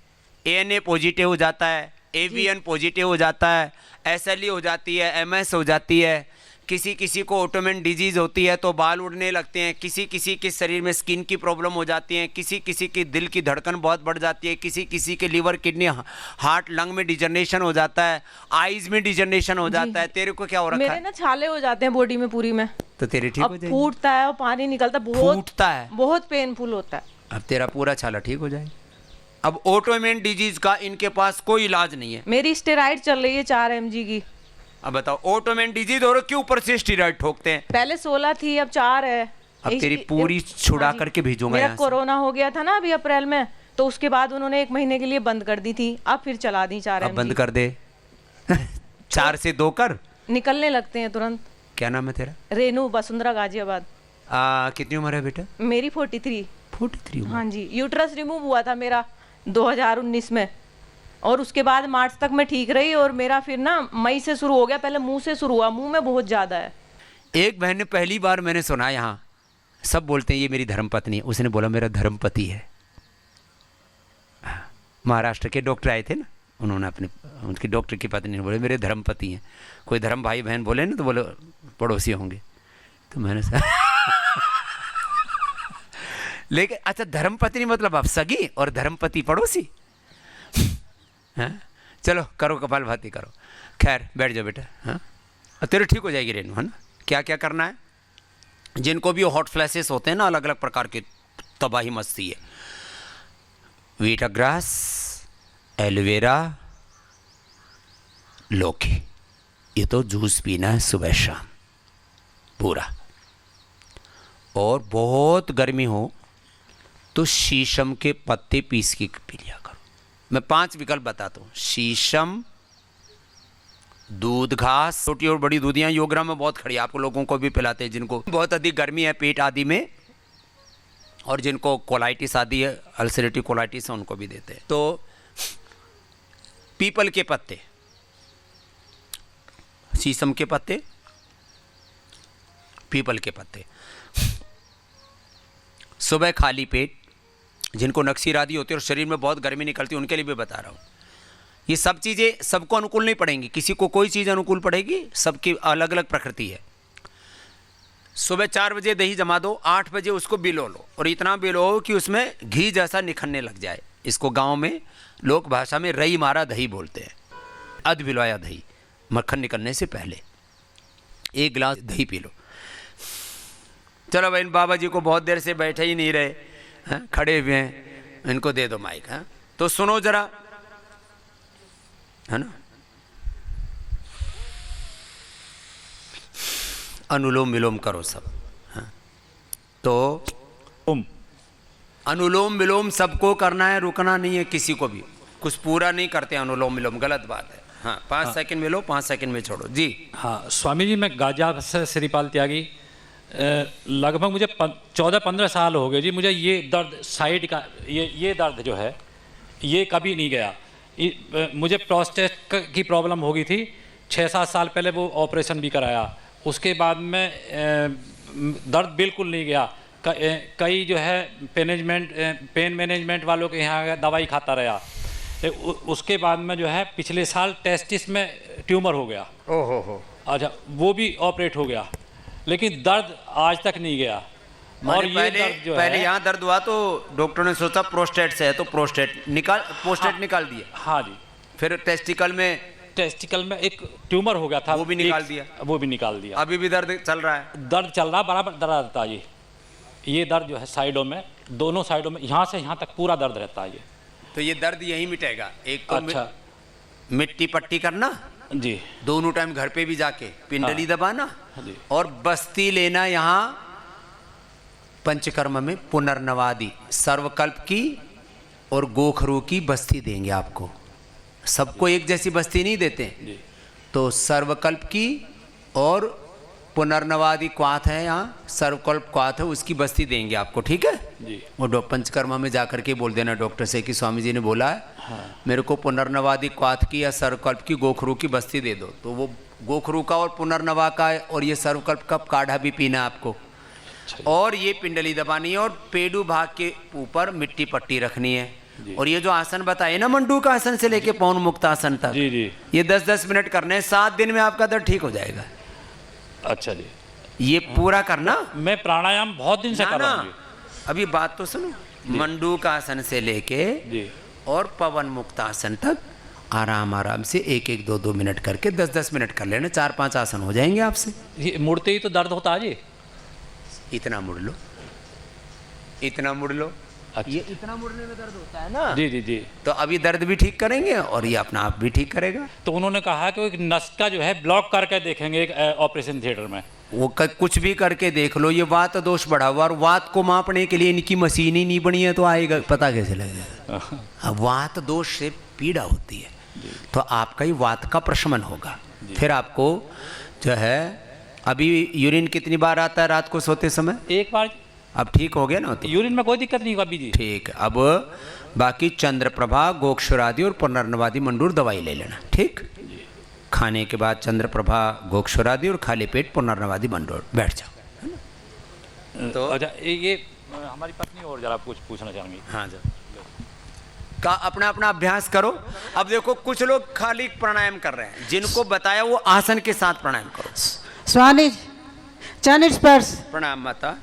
ANA पॉजिटिव हो जाता है, AVN पॉजिटिव हो जाता है, SLE हो जाती है, MS हो जाती है। किसी किसी को ऑटोमेन डिजीज होती है तो बाल उड़ने लगते हैं, किसी किसी के शरीर में स्किन की प्रॉब्लम हो जाती है, किसी किसी की दिल की धड़कन बहुत बढ़ जाती है, किसी किसी के लीवर, किडनी, हार्ट, लंग में डिजनरेशन हो जाता है, आईज में डिजनरेशन हो जाता है। तेरे को क्या हो रखा है?
मेरे ना छाले हो जाते हैं बॉडी में पूरी में।
तो तेरे ठीक हो जाएगी।
फूटता है और पानी निकलता,
फूटता है,
बहुत पेनफुल होता है।
अब तेरा पूरा छाला ठीक हो जाएगा। अब ऑटोइम्यून डिजीज का इनके पास कोई इलाज नहीं है।
मेरी स्टेरॉइड चल रही है 4 mg की।
अब बताओ, ऑटोइम्यून डिजीज हो रहा है, क्यों ऊपर से स्टेरॉइड ठोकते हैं?
पहले 16 थी, अब 4 है।
अब तेरी पूरी छुड़ा करके भेजूंगा।
मेरा कोरोना हो गया था ना अभी अप्रैल में, तो उसके बाद उन्होंने 1 महीने के लिए बंद कर दी थी, अब फिर चला दी 4 mg।
बंद कर दे 4 से 2 कर,
निकलने लगते हैं तुरंत।
क्या नाम है तेरा?
रेनू, वसुंधरा, गाजियाबाद।
कितनी उम्र है बेटा?
मेरी 43।
43
हाँ जी, यूट्रस रिमूव हुआ था मेरा 2019 में, और उसके बाद मार्च तक मैं ठीक रही, और मेरा फिर ना मई से शुरू हो गया। पहले मुंह से शुरू हुआ, मुंह में बहुत ज्यादा है।
एक बहन ने पहली बार मैंने सुना, यहाँ सब बोलते हैं ये मेरी धर्मपत्नी है, उसने बोला मेरा धर्मपति है। महाराष्ट्र के डॉक्टर आए थे ना, उन्होंने अपने, उनकी डॉक्टर की पत्नी ने बोले मेरे धर्मपति हैं। कोई धर्म भाई बहन बोले ना तो बोले पड़ोसी होंगे। तो मैंने लेकिन अच्छा धर्मपत्नी मतलब आप सगी और धर्मपति पड़ोसी हैं? चलो करो कपालभाति करो। खैर बैठ जाओ बेटा। हाँ तेरे ठीक हो जाएगी रेनू, है ना। क्या क्या करना है, जिनको भी हॉट फ्लैशेस होते हैं ना, अलग अलग प्रकार की तबाही मस्ती है। वीटाग्रास, एलोवेरा, लौकी, ये तो जूस पीना है सुबह शाम पूरा। और बहुत गर्मी हो तो शीशम के पत्ते पीस के पी लिया करो। मैं 5 विकल्प बताता हूँ। शीशम, दूध घास, छोटी और बड़ी दूधियाँ योग्रा में बहुत खड़ी, आप लोगों को भी पिलाते हैं जिनको बहुत अधिक गर्मी है पेट आदि में, और जिनको कोलाइटिस आदि है, अल्सरेटिव कोलाइटिस है, उनको भी देते हैं। तो पीपल के पत्ते, शीशम के पत्ते, पीपल के पत्ते, सुबह खाली पेट, जिनको नक्सीर आदि होती है और शरीर में बहुत गर्मी निकलती है उनके लिए भी बता रहा हूँ। ये सब चीज़ें सबको अनुकूल नहीं पड़ेंगी, किसी को कोई चीज़ अनुकूल पड़ेगी, सबकी अलग अलग प्रकृति है। सुबह 4 बजे दही जमा दो, 8 बजे उसको बिलो लो, और इतना बिलो कि उसमें घी जैसा निखरने लग जाए। इसको गांव में लोक भाषा में रई मारा दही बोलते हैं। अध बिलवाया दही, मक्खन निकलने से पहले 1 गिलास दही पी लो। चलो भाई, इन बाबा जी को बहुत देर से बैठे ही नहीं रहे हैं, खड़े हुए हैं, इनको दे दो माइक। हाँ तो सुनो जरा, है ना। अनुलोम विलोम करो सब। हाँ तो अनुलोम विलोम सबको करना है, रुकना नहीं है किसी को भी। कुछ पूरा नहीं करते अनुलोम विलोम, गलत बात है। हाँ 5 सेकंड में लो, 5 सेकंड में छोड़ो जी।
हाँ स्वामी जी, मैं गाजियाबाद से श्रीपाल त्यागी, लगभग मुझे 14-15 साल हो गए जी। मुझे ये दर्द साइड का, ये दर्द जो है ये कभी नहीं गया। मुझे प्रोस्टेट की प्रॉब्लम हो गई थी 6-7 साल पहले, वो ऑपरेशन भी कराया। उसके बाद में दर्द बिल्कुल नहीं गया। कई जो है पेन मैनेजमेंट वालों के यहाँ दवाई खाता रहा। उसके बाद में जो है पिछले साल टेस्टिस में ट्यूमर हो गया।
ओहो।
अच्छा, वो भी ऑपरेट हो गया, लेकिन दर्द आज तक नहीं गया। और ये दर्द जो
पहले
है,
यहाँ दर्द हुआ तो डॉक्टर ने सोचा प्रोस्टेट से है, तो प्रोस्टेट निकाल दिया।
हाँ जी।
फिर टेस्टिकल में
एक ट्यूमर हो गया था,
वो भी निकाल दिया।
वो भी निकाल दिया।
अभी भी दर्द चल रहा है?
दर्द चल रहा, बराबर दर्द रहता है। ये दर्द जो है साइडों में, दोनों साइडों में, यहाँ से यहाँ तक पूरा दर्द रहता है। ये
तो ये दर्द यही मिटेगा। एक तो
अच्छा,
मिट्टी पट्टी करना
जी,
दोनों टाइम घर पे भी जाके पिंडली
हाँ,
दबाना
जी।
और बस्ती लेना यहाँ पंचकर्म में पुनर्नवादि सर्वकल्प की और गोखरू की बस्ती देंगे आपको। सबको एक जैसी बस्ती नहीं देते, तो सर्वकल्प की और पुनर्नवादि क्वाथ है, यहाँ सर्वकल्प क्वाथ है, उसकी बस्ती देंगे आपको। ठीक है
जी।
वो पंचकर्मा में जाकर के बोल देना डॉक्टर से कि स्वामी जी ने बोला है,
हाँ,
मेरे को पुनर्नवादि क्वाथ की या सर्वकल्प की गोखरू की बस्ती दे दो। तो वो गोखरू का और पुनर्नवा का और ये सर्वकल्प का काढ़ा भी पीना आपको। और ये पिंडली दबानी है और पेडू भाग के ऊपर मिट्टी पट्टी रखनी है। और ये जो आसन बताए ना, मंडू का आसन से लेके पौन मुक्त आसन तक,
जी जी,
ये 10-10 मिनट करने हैं। 7 दिन में आपका दर्द ठीक हो जाएगा।
अच्छा जी,
ये पूरा करना।
मैं प्राणायाम बहुत दिन से कर रहा हूँ।
अभी बात तो सुनो, मंडू का आसन से लेके और पवन मुक्त आसन तक आराम से 1-1, 2-2 मिनट करके 10-10 मिनट कर लेना। 4-5 आसन हो जाएंगे आपसे।
ये मुड़ते ही तो दर्द होता है जी।
इतना मुड़ लो, इतना मुड़ लो। अच्छा। ये इतना मुड़ने में दर्द होता है ना।
जी जी जी।
तो अभी दर्द भी ठीक करेंगे और ये अपना आप भी ठीक करेगा।
तो उन्होंने कहा कि एक नस का जो है ब्लॉक करके देखेंगे एक ऑपरेशन थिएटर में।
वो कुछ भी करके देख लो। ये वात दोष बढ़ा हुआ, और वात को मापने के लिए इनकी मशीन ही नहीं बनी है, तो आएगा पता कैसे लगेगा। वात दोष से पीड़ा होती है, तो आपका ही वात का प्रशमन होगा। फिर आपको जो है, अभी यूरिन कितनी बार आता है रात को सोते समय?
1 बार।
अब ठीक हो गया ना? तो
यूरिन में कोई दिक्कत नहीं होगा अभी जी।
ठीक। अब बाकी चंद्रप्रभा, गोक्षुरादि और पुनर्नवादि मंडूर दवाई ले लेना। ठीक। खाने के बाद चंद्रप्रभा, गोक्षुरादि और खाली पेट पुनर्नवादि मंडूर। बैठ जाओ।
तो अच्छा, ये हमारी पत्नी और जरा कुछ पूछना चाहेंगी।
हाँ जी। का अपना अपना अभ्यास करो। अब देखो कुछ लोग खाली प्राणायाम कर रहे हैं, जिनको बताया वो आसन के साथ प्राणायाम करो।
स्वामी चरण स्पर्श।
प्रणाम माता।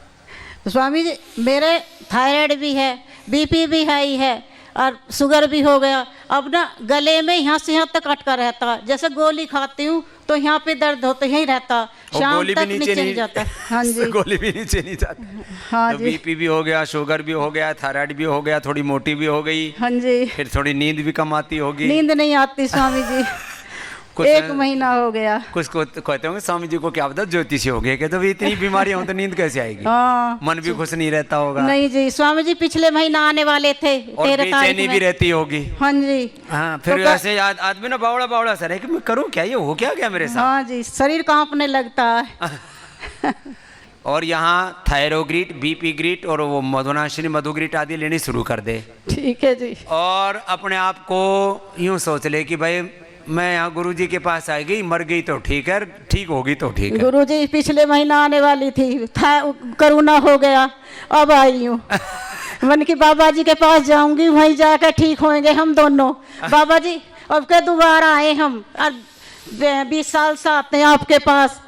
स्वामी जी मेरे थायराइड भी है, बीपी भी हाई है और शुगर भी हो गया। अब ना गले में यहाँ से यहाँ तक अटका रहता, जैसे गोली खाती हूँ तो यहाँ पे दर्द होता यहीं रहता, शाम
गोली
तक
भी नीचे नहीं
जाता। हाँ जी
गोली भी नीचे नहीं जाती।
हाँ
तो
जी
बीपी भी हो गया, शुगर भी हो गया, थायराइड भी हो गया, थोड़ी मोटी भी हो गई।
हाँ जी।
फिर थोड़ी नींद भी कम आती होगी।
नींद नहीं आती स्वामी जी,
कुछ
1 महीना हो गया।
कुछ को कहते होंगे स्वामी जी को क्या पता ज्योतिषी हो गए, कहते इतनी बीमारियां हो तो नींद कैसे आएगी।
हाँ।
मन भी खुश नहीं रहता होगा।
नहीं जी स्वामी जी पिछले महीना आने वाले थे,
और
13 तारीख
बेचैनी भी
में।
रहती होगी।
हाँ जी।
हाँ फिर
तो
ऐसे आदमी ना बावड़ा बावड़ा सर है कि मैं करूँ क्या, ये हो क्या मेरे साथ।
हाँ जी शरीर कांपने लगता है।
और यहाँ थायरोग्रीट, बीपी ग्रीट और वो मधुनाशिनी मधुग्रीट आदि लेनी शुरू कर दे।
ठीक है जी।
और अपने आप को यूं सोच ले कि भाई मैं यहाँ गुरुजी के पास आ गई, मर गई तो ठीक है, ठीक होगी तो ठीक है।
गुरुजी पिछले महीना आने वाली थी, करोना हो गया, अब आई हूँ। मन की बाबा जी के पास जाऊंगी, वहीं जाकर ठीक होंगे हम दोनों। बाबा जी अब के दोबारा आए हम, 20 साल से आते हैं आपके पास।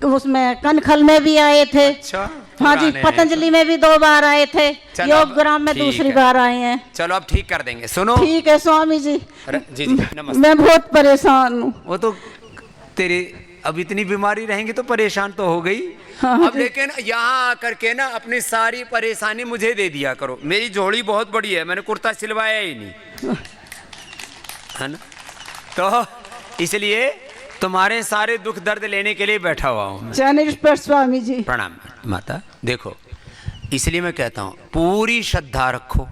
उसमें कनखल में भी आए थे।
अच्छा,
हाँ जी पतंजलि में भी 2 बार आए थे, योग ग्राम में
ठीक
दूसरी
है।
बार आए हैं।
चलो अब ठीक कर देंगे। सुनो
ठीक है स्वामी जी।
जी नमस्ते।
मैं बहुत परेशान हूँ।
वो तो तेरी अब इतनी बीमारी रहेंगी तो परेशान तो हो गई।
हाँ
अब लेकिन यहाँ आकर के ना अपनी सारी परेशानी मुझे दे दिया करो। मेरी झोली बहुत बड़ी है, मैंने कुर्ता सिलवाया ही नहीं है ना, तो इसलिए तुम्हारे सारे दुख दर्द लेने के लिए बैठा हुआ हूँ।
चरण स्पर्श स्वामी जी।
प्रणाम माता। देखो इसलिए मैं कहता हूँ पूरी श्रद्धा रखो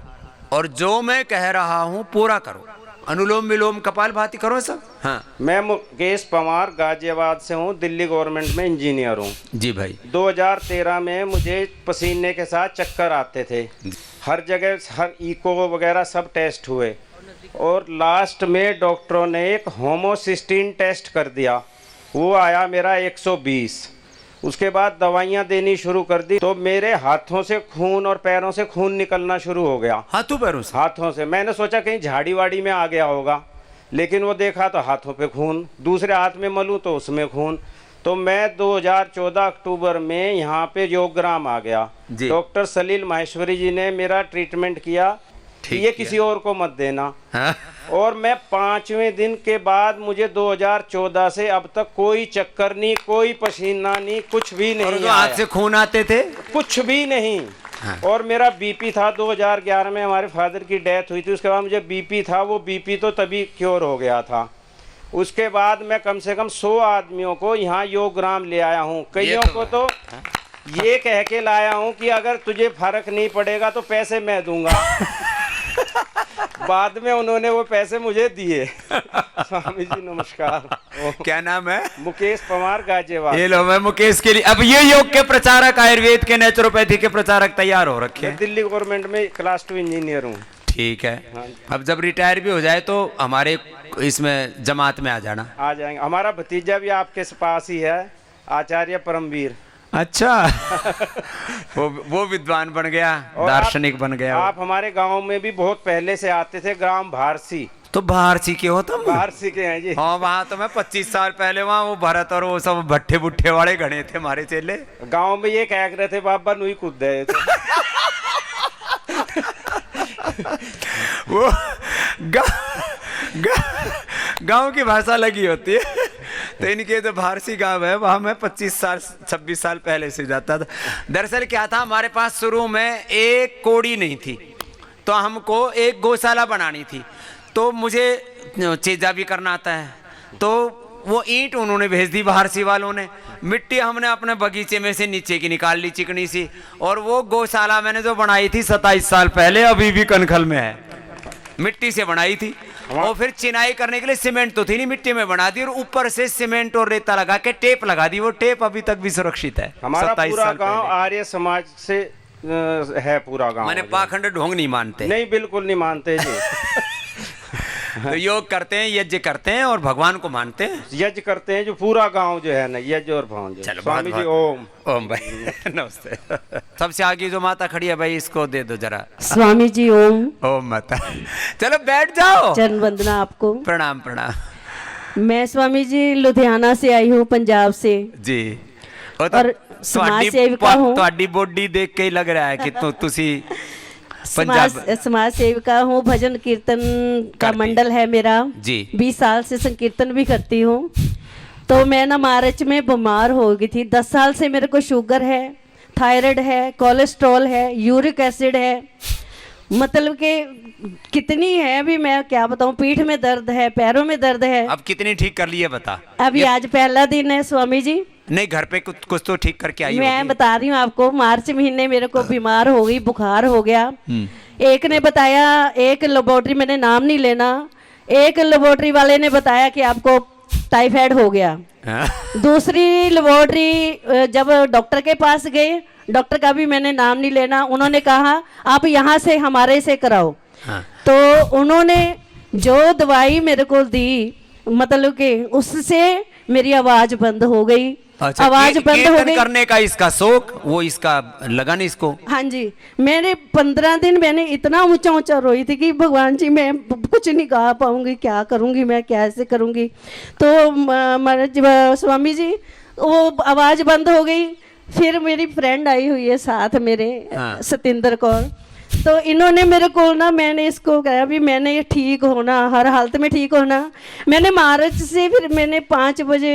और जो मैं कह रहा हूँ पूरा करो। अनुलोम विलोम कपालभाति करो सब। हाँ
मैं मुकेश पवार गाजियाबाद से हूँ, दिल्ली गवर्नमेंट में इंजीनियर हूँ।
जी भाई।
2013 में मुझे पसीने के साथ चक्कर आते थे, हर जगह हर इको वगैरह सब टेस्ट हुए और लास्ट में डॉक्टरों ने एक होमोसिस्टीन टेस्ट कर दिया, वो आया मेरा 120। उसके बाद दवाइयाँ देनी शुरू कर दी तो मेरे हाथों से खून और पैरों से खून निकलना शुरू हो गया।
हाथों पैरों से?
हाथों से। मैंने सोचा कहीं झाड़ी वाड़ी में आ गया होगा, लेकिन वो देखा तो हाथों पे खून, दूसरे हाथ में मलूँ तो उसमें खून। तो मैं 2014 अक्टूबर में यहाँ पे योगग्राम आ गया। डॉक्टर सलील माहेश्वरी जी ने मेरा ट्रीटमेंट किया, ये किसी और को मत देना।
हाँ?
और मैं 5वें दिन के बाद मुझे 2014 से अब तक कोई चक्कर नहीं, कोई पसीना नहीं, कुछ भी नहीं।
और जो हाथ से खून आते थे
कुछ भी नहीं। हाँ। और मेरा बीपी था 2011 में, हमारे फादर की डेथ हुई थी, उसके बाद मुझे बीपी था, वो बीपी तो तभी क्योर हो गया था। उसके बाद मैं कम से कम 100 आदमियों को यहाँ योगग्राम ले आया हूँ। कईयों को तो ये कह के लाया हूँ कि अगर तुझे फर्क नहीं पड़ेगा तो पैसे मैं दूंगा। बाद में उन्होंने वो पैसे मुझे दिए। स्वामी जी नमस्कार।
क्या नाम है?
मुकेश पवार गाजियाबाद।
ये लो मैं मुकेश के लिए अब ये योग के प्रचारक, आयुर्वेद के नेचुरोपैथी के प्रचारक तैयार हो रखे हैं।
दिल्ली गवर्नमेंट में क्लास 2 इंजीनियर हूँ।
ठीक है। अब जब रिटायर भी हो जाए तो हमारे इसमें जमात में आ जाना।
आ जाएंगे। हमारा भतीजा भी आपके पास ही है, आचार्य परमवीर।
अच्छा। वो विद्वान बन गया, दार्शनिक बन गया।
आप हमारे गांव में भी बहुत पहले से आते थे, ग्राम भारसी।
तो भारसी के हो तुम?
भारसी के हैं जी।
हाँ वहाँ तो मैं 25 साल पहले वहाँ वो भरत और वो सब भट्ठे बुट्ठे वाले गणे थे हमारे चेले।
गांव में ये कह रहे थे बाबा नुई कूद गए थे।
वो गांव की भाषा लगी होती है। तो इनके जो भारसी गांव है वहाँ मैं 26 साल पहले से जाता था। दरअसल क्या था, हमारे पास शुरू में एक कोड़ी नहीं थी, तो हमको एक गौशाला बनानी थी। तो मुझे चेजा भी करना आता है, तो वो ईंट उन्होंने भेज दी भारसी वालों ने। मिट्टी हमने अपने बगीचे में से नीचे की निकाल ली चिकनी सी, और वो गौशाला मैंने जो बनाई थी 27 साल पहले, अभी भी कनखल में है, मिट्टी से बनाई थी। और फिर चिनाई करने के लिए सीमेंट तो थी नहीं, मिट्टी में बना दी और ऊपर से सीमेंट और रेता लगा के टेप लगा दी। वो टेप अभी तक भी सुरक्षित है।
हमारा पूरा गांव आर्य समाज से है, पूरा गांव।
मैंने पाखंड ढोंग नहीं मानते।
नहीं बिल्कुल नहीं मानते जी।
तो योग करते हैं, यज्ञ करते हैं और भगवान को मानते हैं।
यज्ञ करते हैं जो पूरा गांव जो है ना, यज्ञ और भाव।
चलो
स्वामी जी
ओम ओम भाई नमस्ते। सबसे आगे जो माता खड़ी है भाई, इसको दे दो जरा।
स्वामी जी ओम।
ओम माता। चलो बैठ जाओ।
चरण वंदना आपको।
प्रणाम प्रणाम।
मैं स्वामी जी लुधियाना से आई हूँ, पंजाब से
जी।
और समाज सेविका हूँ।
ਤੁਹਾਡੀ ਬੋਡੀ ਦੇਖ के ही लग रहा है कि ਤੁਸੀਂ
समाज सेविका हूँ। भजन कीर्तन का मंडल है मेरा
जी।
20 साल से संकीर्तन भी करती हूँ। तो मैं ना मार्च में बीमार हो गई थी। 10 साल से मेरे को शुगर है, थायराइड है, कोलेस्ट्रॉल है, यूरिक एसिड है, मतलब कि कितनी है अभी मैं क्या बताऊं। पीठ में दर्द है, पैरों में दर्द है।
अब कितनी ठीक कर लिए बता।
अभी आज पहला दिन है स्वामी जी।
नहीं, घर पे कुछ तो ठीक करके आई
मैं
होगी।
बता रही हूँ आपको, मार्च महीने मेरे को बीमार हो गई, बुखार हो गया। एक ने बताया, एक लेबोरेटरी, मैंने नाम नहीं लेना, एक लेबोरेटरी वाले ने बताया कि आपको टाइफाइड हो गया। दूसरी लेबोरेटरी जब डॉक्टर के पास गए, डॉक्टर का भी मैंने नाम नहीं लेना, उन्होंने कहा आप यहाँ से हमारे से कराओ। तो उन्होंने जो दवाई मेरे को दी, मतलब कि उससे मेरी आवाज बंद हो गई।
अच्छा,
आवाज बंद हो गई
करने का इसका शौक, वो इसका लगा नहीं इसको।
हाँ जी, मैंने 15 दिन मैंने इतना ऊंचा ऊंचा रोई थी कि भगवान जी मैं कुछ नहीं गा पाऊंगी, क्या करूंगी मैं, कैसे करूंगी। तो स्वामी जी वो आवाज बंद हो गई। फिर मेरी फ्रेंड आई हुई है साथ मेरे, सतिंदर कौर। तो इन्होंने मेरे को ना, मैंने इसको कहा भी मैंने ये ठीक होना, हर हालत में ठीक होना। मैंने मार्च से फिर मैंने 5 बजे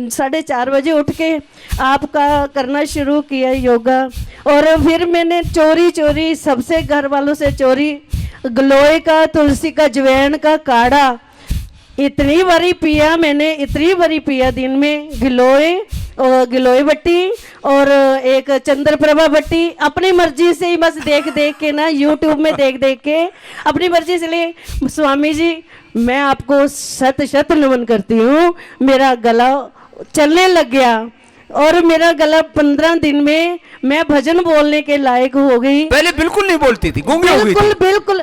4:30 बजे उठ के आपका करना शुरू किया योगा। और फिर मैंने चोरी चोरी सबसे, घर वालों से चोरी, गिलोय का, तुलसी का, अजवाइन का काढ़ा इतनी बारी पिया मैंने, इतनी बारी पिया दिन में। गिलोय बट्टी और एक चंद्रप्रभा बट्टी, अपनी मर्जी से ही बस देख देख के ना, यूट्यूब में देख देख के अपनी मर्जी से ले। स्वामी जी मैं आपको शत शत नमन करती हूँ। मेरा गला चलने लग गया और मेरा गला 15 दिन में मैं भजन बोलने के लायक हो गई।
पहले बिल्कुल नहीं बोलती थी, गूंगी हो गई थी।
बिल्कुल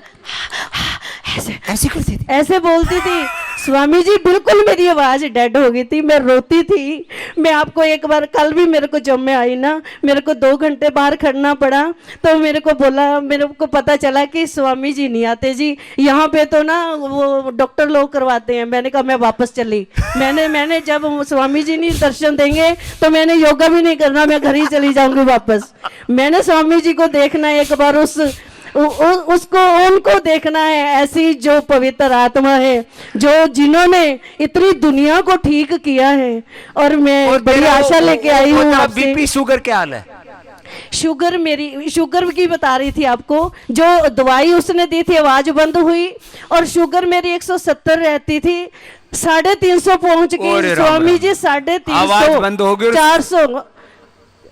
ऐसे करती थी, ऐसे बोलती थी। स्वामी जी बिल्कुल मेरी आवाज डेड हो गई थी, मैं रोती थी। मैं आपको एक बार, कल भी मेरे को जब मैं आई ना, मेरे को 2 घंटे बाहर खड़ना पड़ा। तो मेरे को बोला, मेरे को पता चला कि स्वामी जी नहीं आते जी यहाँ पे, तो ना वो डॉक्टर लोग करवाते हैं। मैंने कहा मैं वापस चली। मैंने जब स्वामी जी नहीं दर्शन देंगे तो मैंने योगा भी नहीं करना, मैं घर ही चली जाऊंगी वापस। मैंने स्वामी जी को देखना एक बार, उसको उनको देखना है, ऐसी जो पवित्र आत्मा है, जो जिन्होंने इतनी दुनिया को ठीक किया है। और मैं बड़ी आशा लेके आई हूँ आपसे।
बीपी शुगर क्या हाल है?
शुगर, मेरी शुगर की बता रही थी आपको, जो दवाई उसने दी थी आवाज बंद हुई। और शुगर मेरी 170 रहती थी, 350 पहुंच गई स्वामी जी। 350
आवाज बंद हो गई,
400।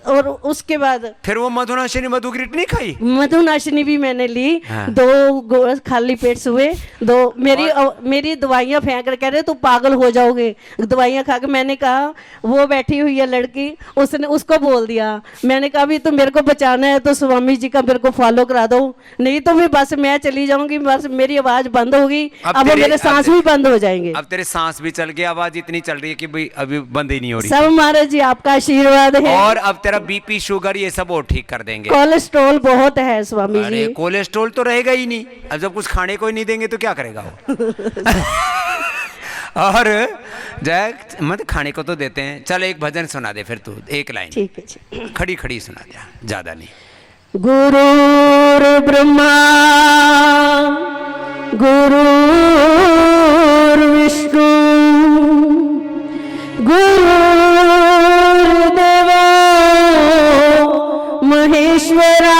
और उसके बाद
फिर वो मधुनाशिनी मधुग्रिट नहीं खाई?
मधुनाशिनी भी मैंने ली।
हाँ।
2 खाली पेट सुबह 2। मेरी दवाइयाँ फेंक कर कह रहे तू पागल हो जाओगे दवाइयाँ खा के। मैंने कहा, वो बैठी हुई है लड़की, उसने उसको बोल दिया। मैंने कहा भी तो मेरे को बचाना है तो स्वामी जी का मेरे को फॉलो करा दो, नहीं तो फिर बस मैं चली जाऊंगी। बस मेरी आवाज बंद होगी, अब मेरे सांस भी बंद हो जाएंगे।
अब तेरे सांस भी चल गए, आवाज इतनी चल रही है कि भाई अभी बंद ही नहीं हो रही।
सब महाराज जी आपका आशीर्वाद है।
और अब तेरा बीपी शुगर ये सब और ठीक कर देंगे।
कोलेस्ट्रॉल बहुत है स्वामी जी।
अरे कोलेस्ट्रॉल तो रहेगा ही नहीं, अब जब कुछ खाने को ही नहीं देंगे तो क्या करेगा वो? और जय मत खाने को तो देते हैं। चल एक भजन सुना दे फिर तू, एक लाइन।
ठीक है,
खड़ी खड़ी सुना दे, ज्यादा नहीं।
गुरुर् ब्रह्मा गुरुर् विष्णु गुरुर्देवो महेश्वरा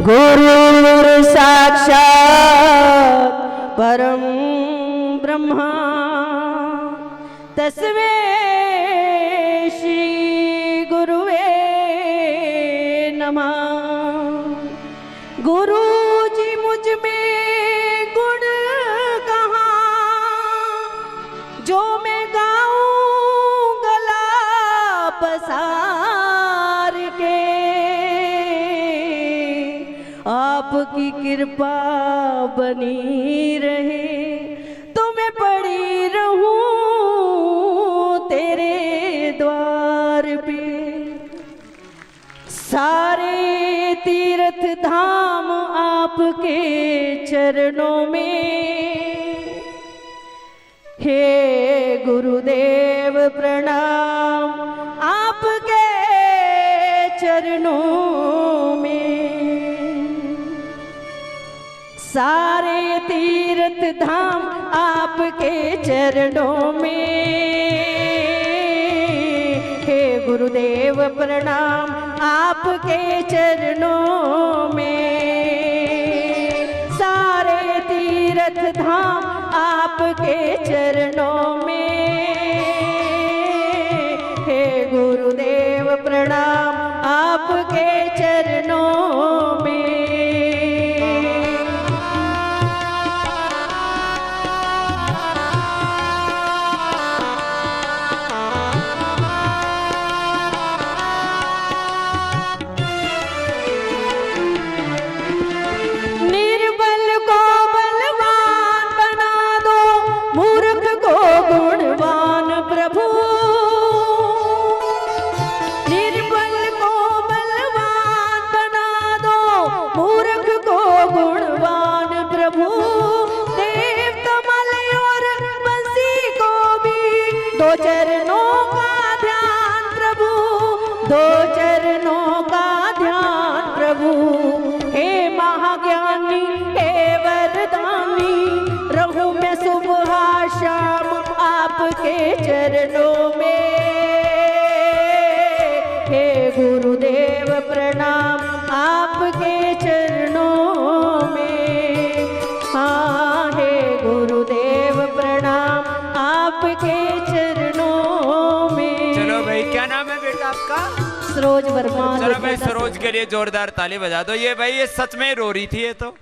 गुरुर् साक्षात् परम ब्रह्मा तस्मै श्री गुरुवे नमः। गुरु जी मुझ में गुण कहाँ जो मैं गाऊं गला पसार के। आप
आपकी कृपा बनी रहे, तो मैं पड़ी रहूं तेरे द्वार पे। सारे तीर्थ धाम आपके चरणों में, हे गुरुदेव प्रणाम आपके चरणों में। सारे तीर्थ धाम आपके चरणों में, हे गुरुदेव प्रणाम आपके चरणों में। सारे तीर्थ धाम आपके चरणों में, हे गुरुदेव प्रणाम आपके चरणों में। निर्बल को बलवान बना दो, मूर्ख को गुणवान प्रभु। निर्बल को बलवान बना दो, मूर्ख को गुणवान प्रभु। देव कमल और बंसी को भी दो चरणों का ध्यान प्रभु, दो चरणों का ध्यान प्रभु। हे महाज्ञानी हे वरदानी, रहूं मैं सुबह शाम आपके चरणों में। हे गुरुदेव प्रणाम आपके चरणों में। हाँ, हे गुरुदेव प्रणाम आपके चरणों में।
चलो भाई, क्या नाम है बेटा आपका?
सरोज वर्मा।
चलो भाई, सरोज के लिए जोरदार ताली बजा दो। ये भाई ये सच में रो रही थी ये तो।